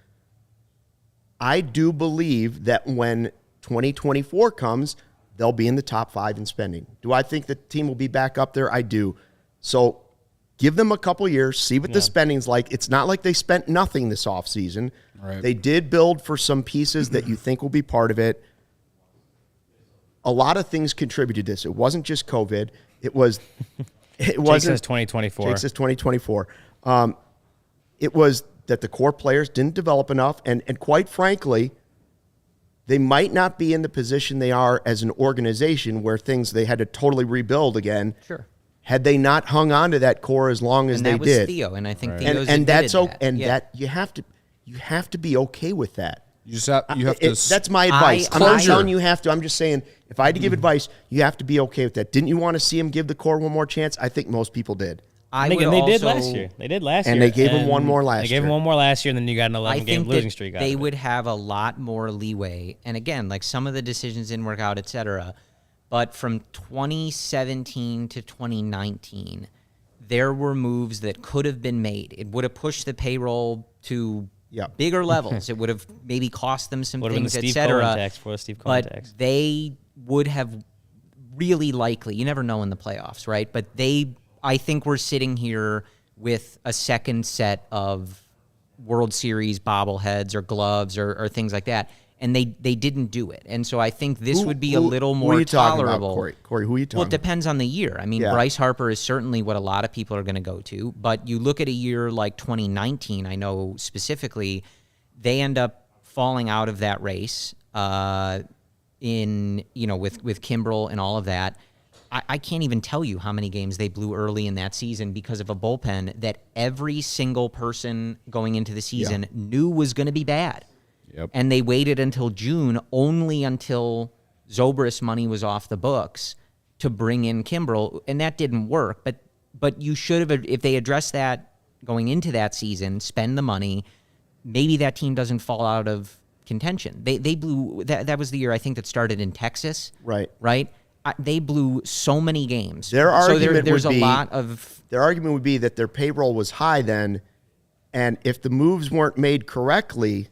I do believe that when 2024 comes, they'll be in the top 5 in spending. Do I think the team will be back up there? I do. So give them a couple years, see what the spending's like. It's not like they spent nothing this offseason. Right. They did build for some pieces that you think will be part of it. A lot of things contributed to this. It wasn't just COVID. It wasn't. Jake says 2024. Jake says 2024. It was that the core players didn't develop enough, and quite frankly, they might not be in the position they are as an organization where they had to totally rebuild again. Sure. Had they not hung on to that core as long as they that was did. Theo, and I think Right. Theo's And that's admitted okay. And yeah. that you have to be okay with that. You have to. That's my advice. I'm not Closure. telling you have to. I'm just saying, if I had to give advice, you have to be okay with that. Didn't you want to see him give the core one more chance? I think most people did. And they did last year. They did last year. And they gave him one more last They gave him year. one more last year, and then you got an 11-game losing streak out they of it. would have a lot more leeway. And again, like some of the decisions didn't work out, et cetera. But from 2017 to 2019, there were moves that could have been made. It would have pushed the payroll to bigger levels. It would have maybe cost them some Would have been the things, et Steve cetera. Cohen tax for the Steve Cohen But tax. they would have really likely, you never know in the playoffs, right? But I think we're sitting here with a second set of World Series bobbleheads or gloves or things like that. And they didn't do it. And so I think this would be a little more who are you talking tolerable. about, Corey, who are you talking Well, it depends on the year. I mean, Yeah. Bryce Harper is certainly what a lot of people are going to go to. But you look at a year like 2019, I know specifically, they end up falling out of that race with Kimbrel and all of that. I can't even tell you how many games they blew early in that season because of a bullpen that every single person going into the season knew was going to be bad. Yep. And they waited until June, only until Zobrist money was off the books, to bring in Kimbrel, and that didn't work. But you should have, if they addressed that going into that season, spend the money, maybe that team doesn't fall out of contention. They blew, that was the year I think that started in Texas. Right. Right? they blew so many games. Their argument there's would be, a lot of their argument would be that their payroll was high then, and if the moves weren't made correctly,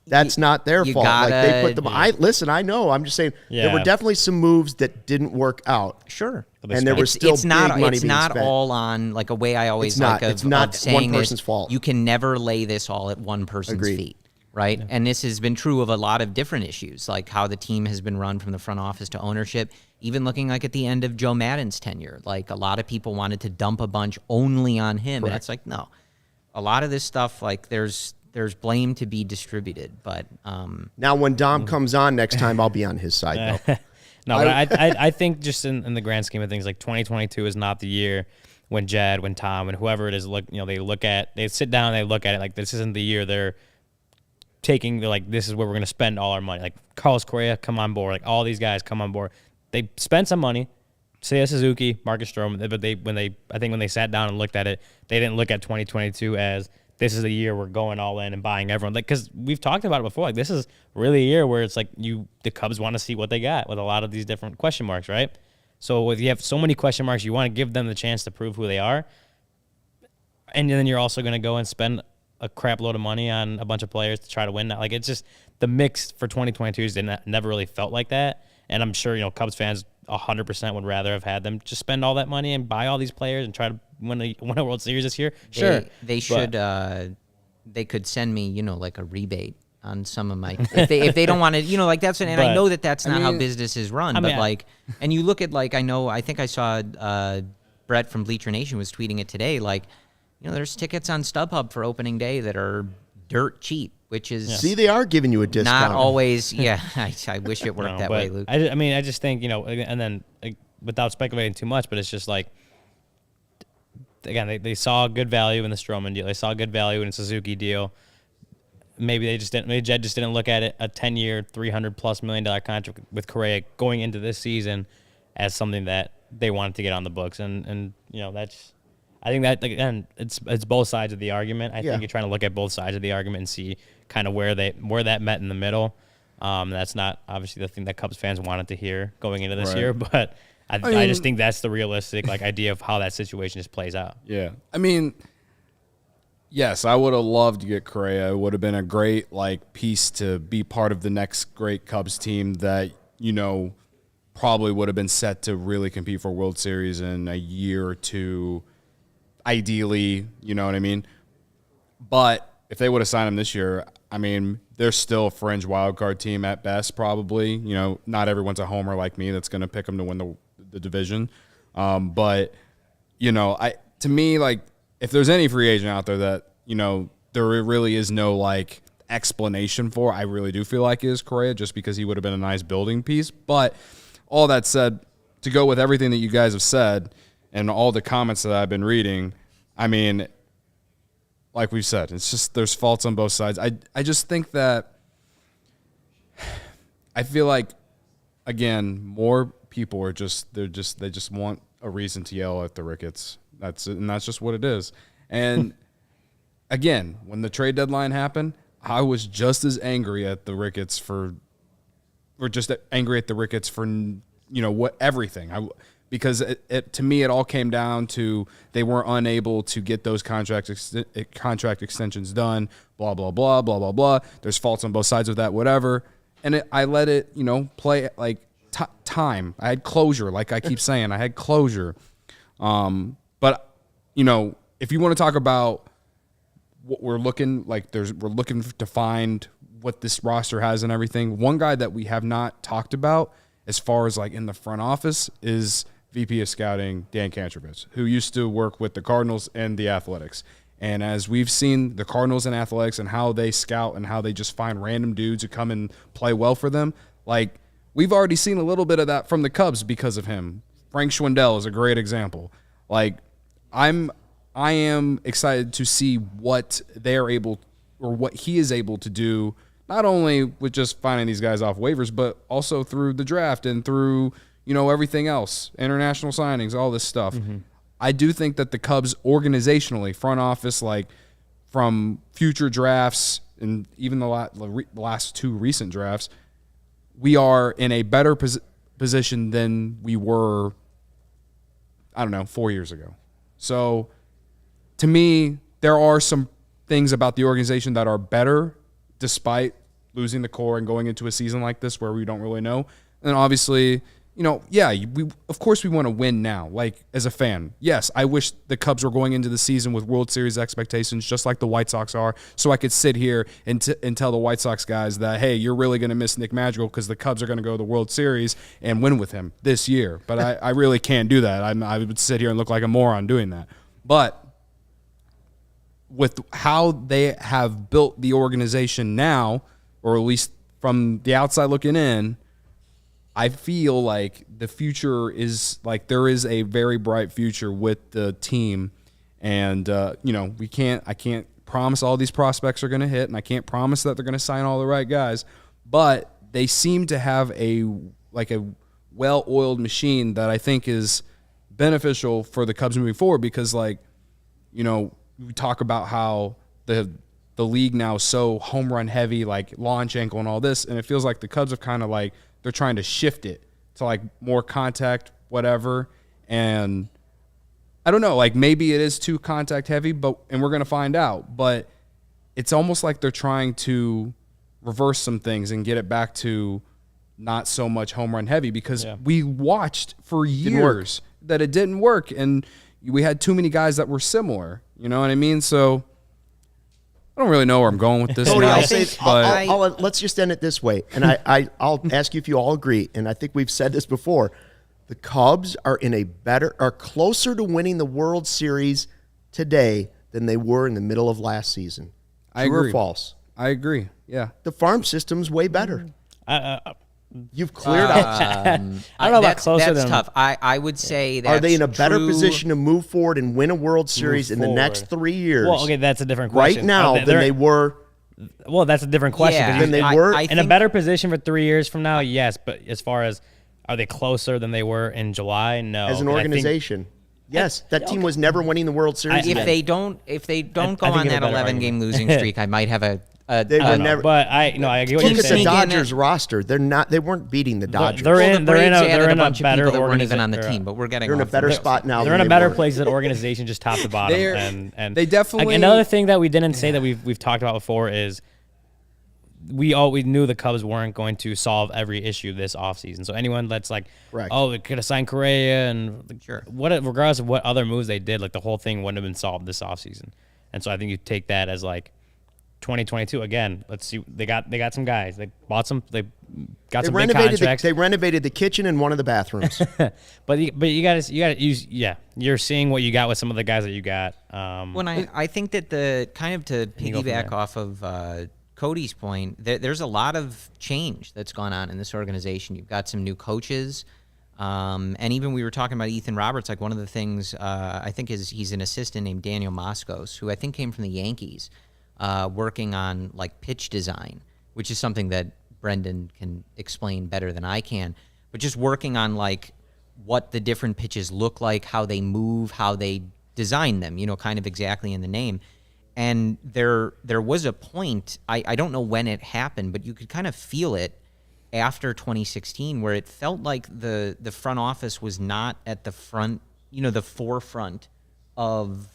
that's not their fault. Like they put them. I know. I'm just saying there were definitely some moves that didn't work out. Sure, and there was still it's not big money it's being not spent. all on like a way I always It's not. like It's of, not of saying one person's fault. You can never lay this all at one person's Agreed. feet. Right. And this has been true of a lot of different issues, like how the team has been run from the front office to ownership, even looking like at the end of Joe Maddon's tenure. Like a lot of people wanted to dump a bunch only on him. And it's like, no, a lot of this stuff, like there's blame to be distributed. But now when Dom comes on next time, I'll be on his side, though. No, but I think just in the grand scheme of things, like 2022 is not the year when Jed, when Tom, and whoever it is, they sit down and they look at it like this isn't the year they're taking, like, this is where we're going to spend all our money. Like, Carlos Correa, come on board. Like, all these guys come on board. They spent some money. Seiya Suzuki, Marcus Stroman, but I think when they sat down and looked at it, they didn't look at 2022 as this is the year we're going all in and buying everyone. Like, because we've talked about it before. Like, this is really a year where it's like the Cubs want to see what they got with a lot of these different question marks, right? So if you have so many question marks, you want to give them the chance to prove who they are. And then you're also going to go and spend a crap load of money on a bunch of players to try to win that. Like, it's just the mix for 2022 never really felt like that. And I'm sure, Cubs fans 100% would rather have had them just spend all that money and buy all these players and try to win a World Series this year. Sure. They should, they could send me, like a rebate on some of my, if they don't want to, like that's, and I know that's not how business is run, and you look at I think I saw Brett from Bleacher Nation was tweeting it today. Like, there's tickets on StubHub for opening day that are dirt cheap, which is see, they are giving you a discount. Not always. Yeah, I wish it worked that way, Luke. I just think and then without speculating too much, but it's just like, again, they saw good value in the Stroman deal. They saw good value in the Suzuki deal. Maybe Jed just didn't look at it, a 10-year, $300+ million contract with Correa going into this season as something that they wanted to get on the books, and that's. I think that, again, it's both sides of the argument. I think you're trying to look at both sides of the argument and see kind of where that met in the middle. That's not obviously the thing that Cubs fans wanted to hear going into this year, but I just think that's the realistic idea of how that situation just plays out. Yeah, I mean, yes, I would have loved to get Correa. It would have been a great piece to be part of the next great Cubs team that probably would have been set to really compete for World Series in a year or two. Ideally, you know what I mean? But if they would have signed him this year, I mean, they're still a fringe wildcard team at best, probably. Not everyone's a homer like me that's going to pick them to win the division. But, to me, if there's any free agent out there that, there really is no, explanation for, I really do feel like is Correa, just because he would have been a nice building piece. But all that said, to go with everything that you guys have said and all the comments that I've been reading, I mean, like we've said, it's just there's faults on both sides. I just think that I feel like, again, more people are they just want a reason to yell at the Ricketts. That's it, and that's just what it is. And again, when the trade deadline happened, I was just as angry at the Ricketts for everything. Because to me, it all came down to they weren't unable to get those contract extensions done, blah, blah, blah, blah, blah, blah. There's faults on both sides of that, whatever. And I let it, play time. I had closure, like I keep saying. I had closure. But, if you want to talk about what we're looking, we're looking to find what this roster has and everything, one guy that we have not talked about as far as in the front office is VP of Scouting Dan Kantrovitz, who used to work with the Cardinals and the Athletics. And as we've seen the Cardinals and Athletics and how they scout and how they just find random dudes who come and play well for them, we've already seen a little bit of that from the Cubs because of him. Frank Schwindel is a great example. I am excited to see what they're able or what he is able to do, not only with just finding these guys off waivers, but also through the draft and through everything else, international signings, all this stuff. Mm-hmm. I do think that the Cubs organizationally, front office, from future drafts and even the last two recent drafts, we are in a better position than we were, I don't know, 4 years ago. So to me, there are some things about the organization that are better despite losing the core and going into a season like this where we don't really know. And obviously, of course we want to win now. Like, as a fan, yes, I wish the Cubs were going into the season with World Series expectations, just like the White Sox are, so I could sit here and tell the White Sox guys that, hey, you're really going to miss Nick Madrigal because the Cubs are going to go to the World Series and win with him this year. But I really can't do that. I would sit here and look like a moron doing that. But with how they have built the organization now, or at least from the outside looking in, I feel like the future is like there is a very bright future with the team, and I can't promise all these prospects are going to hit, and I can't promise that they're going to sign all the right guys, but they seem to have a well-oiled machine that I think is beneficial for the Cubs moving forward because, we talk about how the league now is so home run heavy, like launch ankle and all this, and it feels like the Cubs have kind of like they're trying to shift it to like more contact, whatever. And I don't know, like maybe it is too contact heavy, and we're going to find out. But it's almost like they're trying to reverse some things and get it back to not so much home run heavy because we watched for years that it didn't work. And we had too many guys that were similar. You know what I mean? So I don't really know where I'm going with this. Cody, now, let's just end it this way. And I'll ask you if you all agree. And I think we've said this before. The Cubs are are closer to winning the World Series today than they were in the middle of last season. I agree. True or false? I agree. Yeah. The farm system's way better. You've cleared out. I don't know about closer. That's tough. I would say that. Are they in a better position to move forward and win a World Series in the next 3 years? Well, okay, that's a different question. Right now than they were. Well, that's a different question. Yeah, than they were in a better position for 3 years from now, yes. But as far as are they closer than they were in July? No. As an organization, yes. That team was never winning the World Series. If they don't go on that 11-game losing streak, I might have they were never. But I agree what Look you're at the saying. Dodgers roster. They weren't beating the Dodgers. They're in a bunch of better people that weren't even organization. on the team, but we're getting. They're in a better spot now. They're in a better place as an organization, just top to bottom. And they definitely. Another thing that we didn't say that we've talked about before is we knew the Cubs weren't going to solve every issue this offseason. So anyone that's like, Correct. oh, they could have signed Correa and regardless of what other moves they did, like the whole thing wouldn't have been solved this offseason. And so I think you take that as like 2022 again. Let's see. They got some guys. They bought some. They got some big contracts. They renovated the kitchen and one of the bathrooms. but you got to use. Yeah, you're seeing what you got with some of the guys that you got. When I think that the kind of to piggyback off of Cody's point, there's a lot of change that's gone on in this organization. You've got some new coaches. And even we were talking about Ethan Roberts. Like one of the things I think is he's an assistant named Daniel Moscos, who I think came from the Yankees. Working on like pitch design, which is something that Brendan can explain better than I can, but just working on like what the different pitches look like, how they move, how they design them, kind of exactly in the name. And there was a point, I don't know when it happened, but you could kind of feel it after 2016 where it felt like the front office was not at the front, the forefront of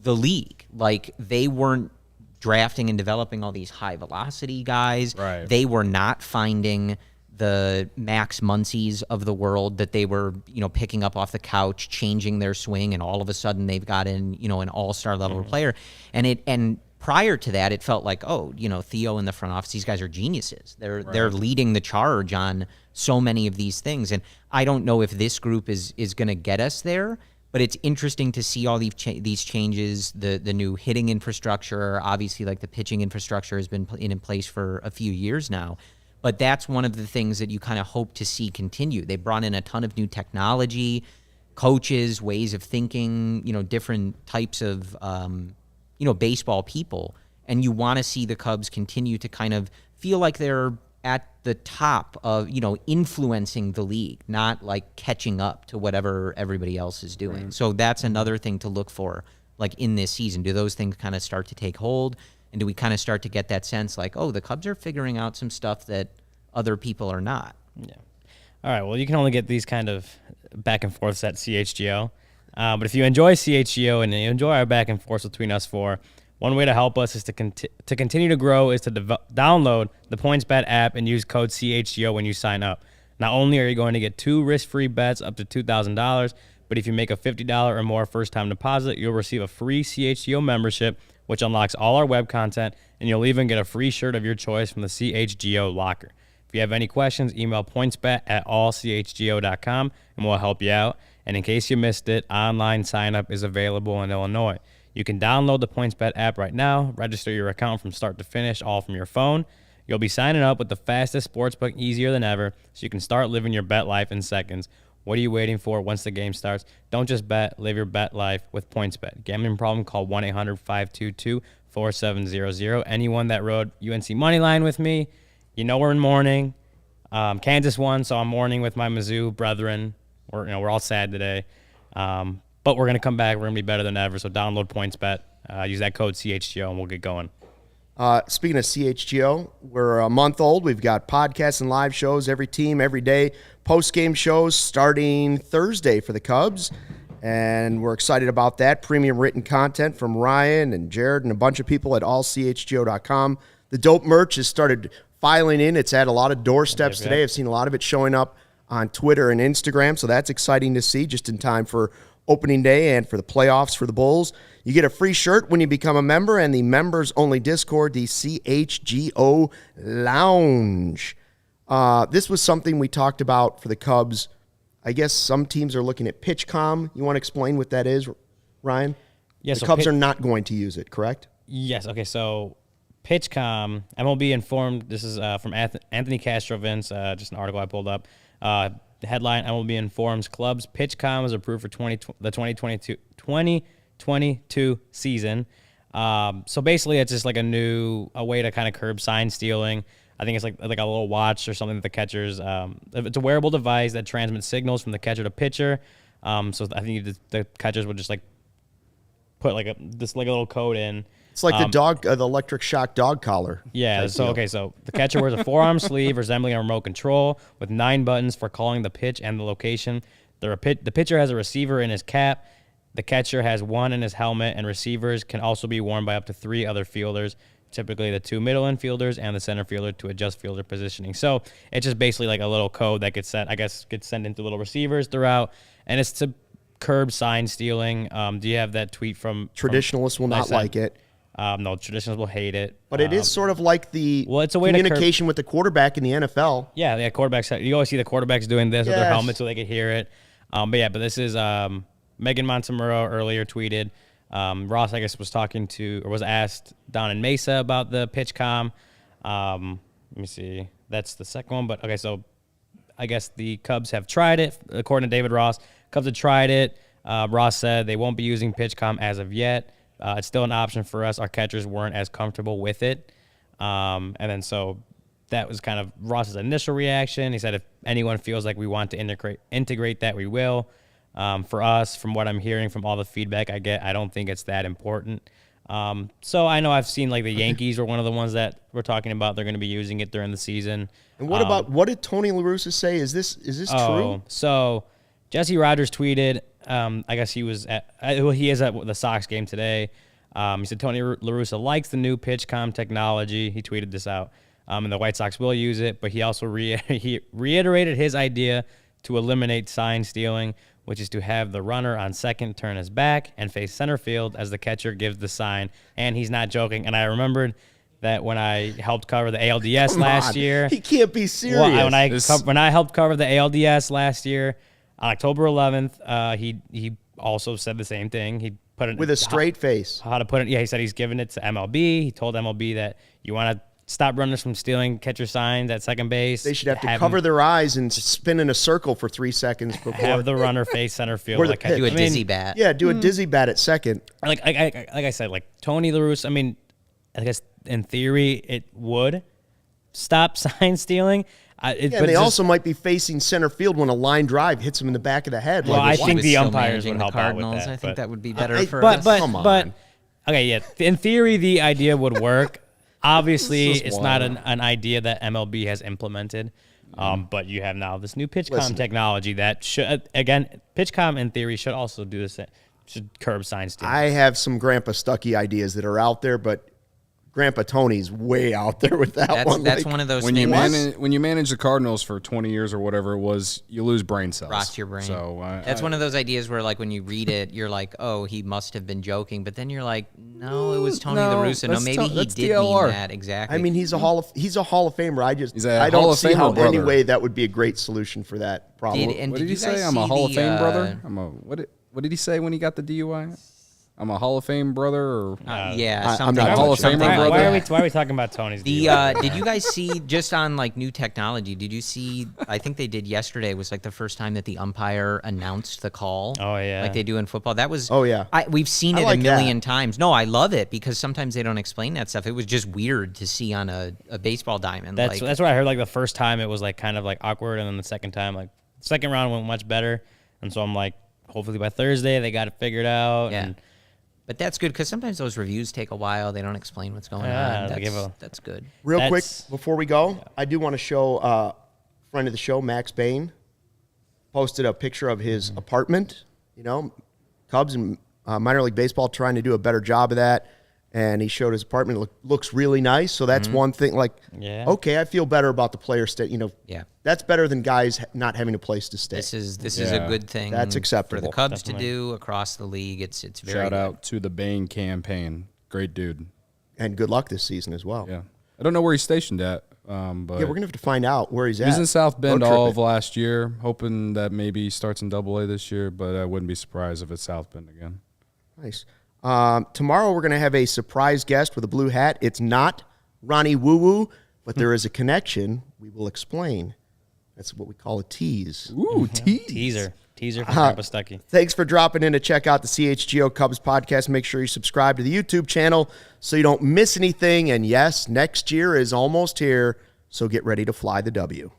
the league. Like they weren't drafting and developing all these high velocity guys. Right. They They were not finding the Max Muncies of the world that they were, picking up off the couch, changing their swing, and all of a sudden they've got an all-star level player. And prior to that, it felt like, Theo in the front office, these guys are geniuses. They're leading the charge on so many of these things. And I don't know if this group is going to get us there. But it's interesting to see all these changes, the new hitting infrastructure. Obviously, like the pitching infrastructure has been in place for a few years now. But that's one of the things that you kind of hope to see continue. They brought in a ton of new technology, coaches, ways of thinking, different types of, baseball people. And you want to see the Cubs continue to kind of feel like they're at the top of, influencing the league, not like catching up to whatever everybody else is doing. So that's another thing to look for, like in this season. Do those things kind of start to take hold? And do we kind of start to get that sense like, oh, the Cubs are figuring out some stuff that other people are not? Yeah. All right. Well, you can only get these kind of back and forths at CHGO. But if you enjoy CHGO and you enjoy our back and forth between us four, one way to help us is to continue to grow is to download the PointsBet app and use code CHGO when you sign up. Not only are you going to get 2 risk-free bets up to $2,000, but if you make a $50 or more first-time deposit, you'll receive a free CHGO membership, which unlocks all our web content, and you'll even get a free shirt of your choice from the CHGO locker. If you have any questions, email pointsbet@allchgo.com, and we'll help you out. And in case you missed it, online sign-up is available in Illinois. You can download the PointsBet app right now, register your account from start to finish, all from your phone. You'll be signing up with the fastest sportsbook easier than ever, so you can start living your bet life in seconds. What are you waiting for once the game starts? Don't just bet, live your bet life with PointsBet. Gambling problem, call 1-800-522-4700. Anyone that rode UNC Moneyline with me, you know we're in mourning. Kansas won, so I'm mourning with my Mizzou brethren. We're all sad today. But we're going to come back. We're going to be better than ever. So download PointsBet. Use that code CHGO, and we'll get going. Speaking of CHGO, we're a month old. We've got podcasts and live shows every team, every day. Post-game shows starting Thursday for the Cubs, and we're excited about that. Premium written content from Ryan and Jared and a bunch of people at allchgo.com. The dope merch has started filing in. It's at a lot of doorsteps today. I've seen a lot of it showing up on Twitter and Instagram, so that's exciting to see just in time for opening day and for the playoffs for the Bulls. You get a free shirt when you become a member and the members-only Discord, the CHGO Lounge. This was something we talked about for the Cubs. I guess some teams are looking at Pitchcom. You want to explain what that is, Ryan? Yes. The Cubs are not going to use it, correct? Yes. Okay, so Pitchcom, MLB informed, this is from Anthony Castrovince, just an article I pulled up. The headline, MLB informs clubs Pitchcom is approved for the 2022 season. So basically, it's just like a way to kind of curb sign stealing. I think it's like a little watch or something that the catchers. It's a wearable device that transmits signals from the catcher to pitcher. So I think the catchers would just like put like a little code in. It's like the electric shock dog collar. Yeah. So the catcher wears a forearm sleeve resembling a remote control with 9 buttons for calling the pitch and the location. The pitcher has a receiver in his cap. The catcher has one in his helmet, and receivers can also be worn by up to 3 other fielders, typically the 2 middle infielders and the center fielder, to adjust fielder positioning. So it's just basically like a little code that gets sent into little receivers throughout, and it's to curb sign stealing. Do you have that tweet from Traditionalists will not like it. No, traditionalists will hate it. But it is sort of like the it's a way communication with the quarterback in the NFL. Yeah, quarterbacks. You always see the quarterbacks doing this with their helmets so they can hear it. But this is Megan Montemurro earlier tweeted. Ross, I guess, was asked down in Mesa about the Pitchcom. Let me see. That's the second one. But, okay, so I guess the Cubs have tried it. According to David Ross, Cubs have tried it. Ross said they won't be using Pitchcom as of yet. It's still an option for us. Our catchers weren't as comfortable with it. And then so that was kind of Ross's initial reaction. He said if anyone feels like we want to integrate that, we will. For us, from what I'm hearing from all the feedback I get, I don't think it's that important. So I know I've seen like the Yankees were one of the ones that we're talking about. They're going to be using it during the season. And what did Tony La Russa say? Is this true? So Jesse Rogers tweeted. I guess he is at the Sox game today. He said Tony La Russa likes the new Pitchcom technology. He tweeted this out. And the White Sox will use it, but he also he reiterated his idea to eliminate sign stealing, which is to have the runner on second turn his back and face center field as the catcher gives the sign. And he's not joking. And I remembered that when I helped cover the ALDS last year. He can't be serious. Well, when I helped cover the ALDS last year, on October 11th, he also said the same thing. He put it with a straight face. How to put it? Yeah, he said he's giving it to MLB. He told MLB that you want to stop runners from stealing catcher signs at second base. They should have to cover their eyes and spin in a circle for 3 seconds before. Have the runner face center field. Or the pitch. Do a dizzy bat. Yeah, do a dizzy bat at second. Like I said, like Tony La Russa, I mean, I guess in theory it would stop sign stealing. And they also might be facing center field when a line drive hits them in the back of the head. Well, I think the umpires would help out with that. I think that would be better for us. But okay, yeah. In theory, the idea would work. Obviously, it's not an idea that MLB has implemented. But you have now this new Pitchcom Listen. technology that should, again, Pitchcom in theory should also do the same. Should curb sign stealing. I have some Grandpa Stucky ideas that are out there, but Grandpa Tony's way out there with that one. That's Like, one of those When things. you manage the Cardinals for 20 years or whatever it was, you lose brain cells. Rots your brain. So That's one of those ideas where, like, when you read it, you're like, "Oh, he must have been joking," but then you're like, "No, it was Tony La Russa. No, that's maybe he that's did DLR. mean that exactly." I mean, he's a Hall of Famer. He's a I Hall don't of see how Famer brother. any way that would be a great solution for that problem. What did he you say? guys I'm a see Hall of the, Fame brother. What did he say when he got the DUI? I'm a Hall of Fame brother. Or yeah, I'm something. not Hall of something Famer like brother. that. Why are we talking about Tony's The deal? did you guys see, just on like new technology? Did you see? I think they did yesterday. Was like the first time that the umpire announced the call. Oh, yeah. like they do in football. That was. Oh, yeah. We've seen I it like a million that. times. No, I love it because sometimes they don't explain that stuff. It was just weird to see on a baseball diamond. That's like, that's what I heard. Like the first time, it was like kind of like awkward, and then the second time, like second round went much better. And so I'm like, hopefully by Thursday they got it figured out. Yeah. And But that's good because sometimes those reviews take a while. They don't explain what's going Yeah, on. they give That's good. Real quick, That's- before we go, I do want to show friend of the show, Max Bain, posted a picture of his apartment. You know, Cubs and minor league baseball trying to do a better job of that. And he showed his apartment. Looks really nice. So that's one thing. Like, Yeah. okay, I feel better about the player stay. You know, Yeah. that's better than guys not having a place to stay. This is a Yeah. good thing. That's for acceptable. the Cubs Definitely. to do across the league. It's very shout good. out to the Bain campaign. Great dude. And good luck this season as well. Yeah. I don't know where he's stationed at, but Yeah, we're going to have to find out where he's he at. was in South Bend Road all of tripping. last year, hoping that maybe he starts in Double-A this year, but I wouldn't be surprised if it's South Bend again. Nice. Tomorrow we're going to have a surprise guest with a blue hat. It's not Ronnie Woo Woo, but there is a connection. We will explain. That's what we call a tease. Ooh, teaser from Grandpa Stucky. Thanks for dropping in to check out the CHGO Cubs podcast. Make sure you subscribe to the YouTube channel so you don't miss anything. And yes, next year is almost here, so get ready to fly the W.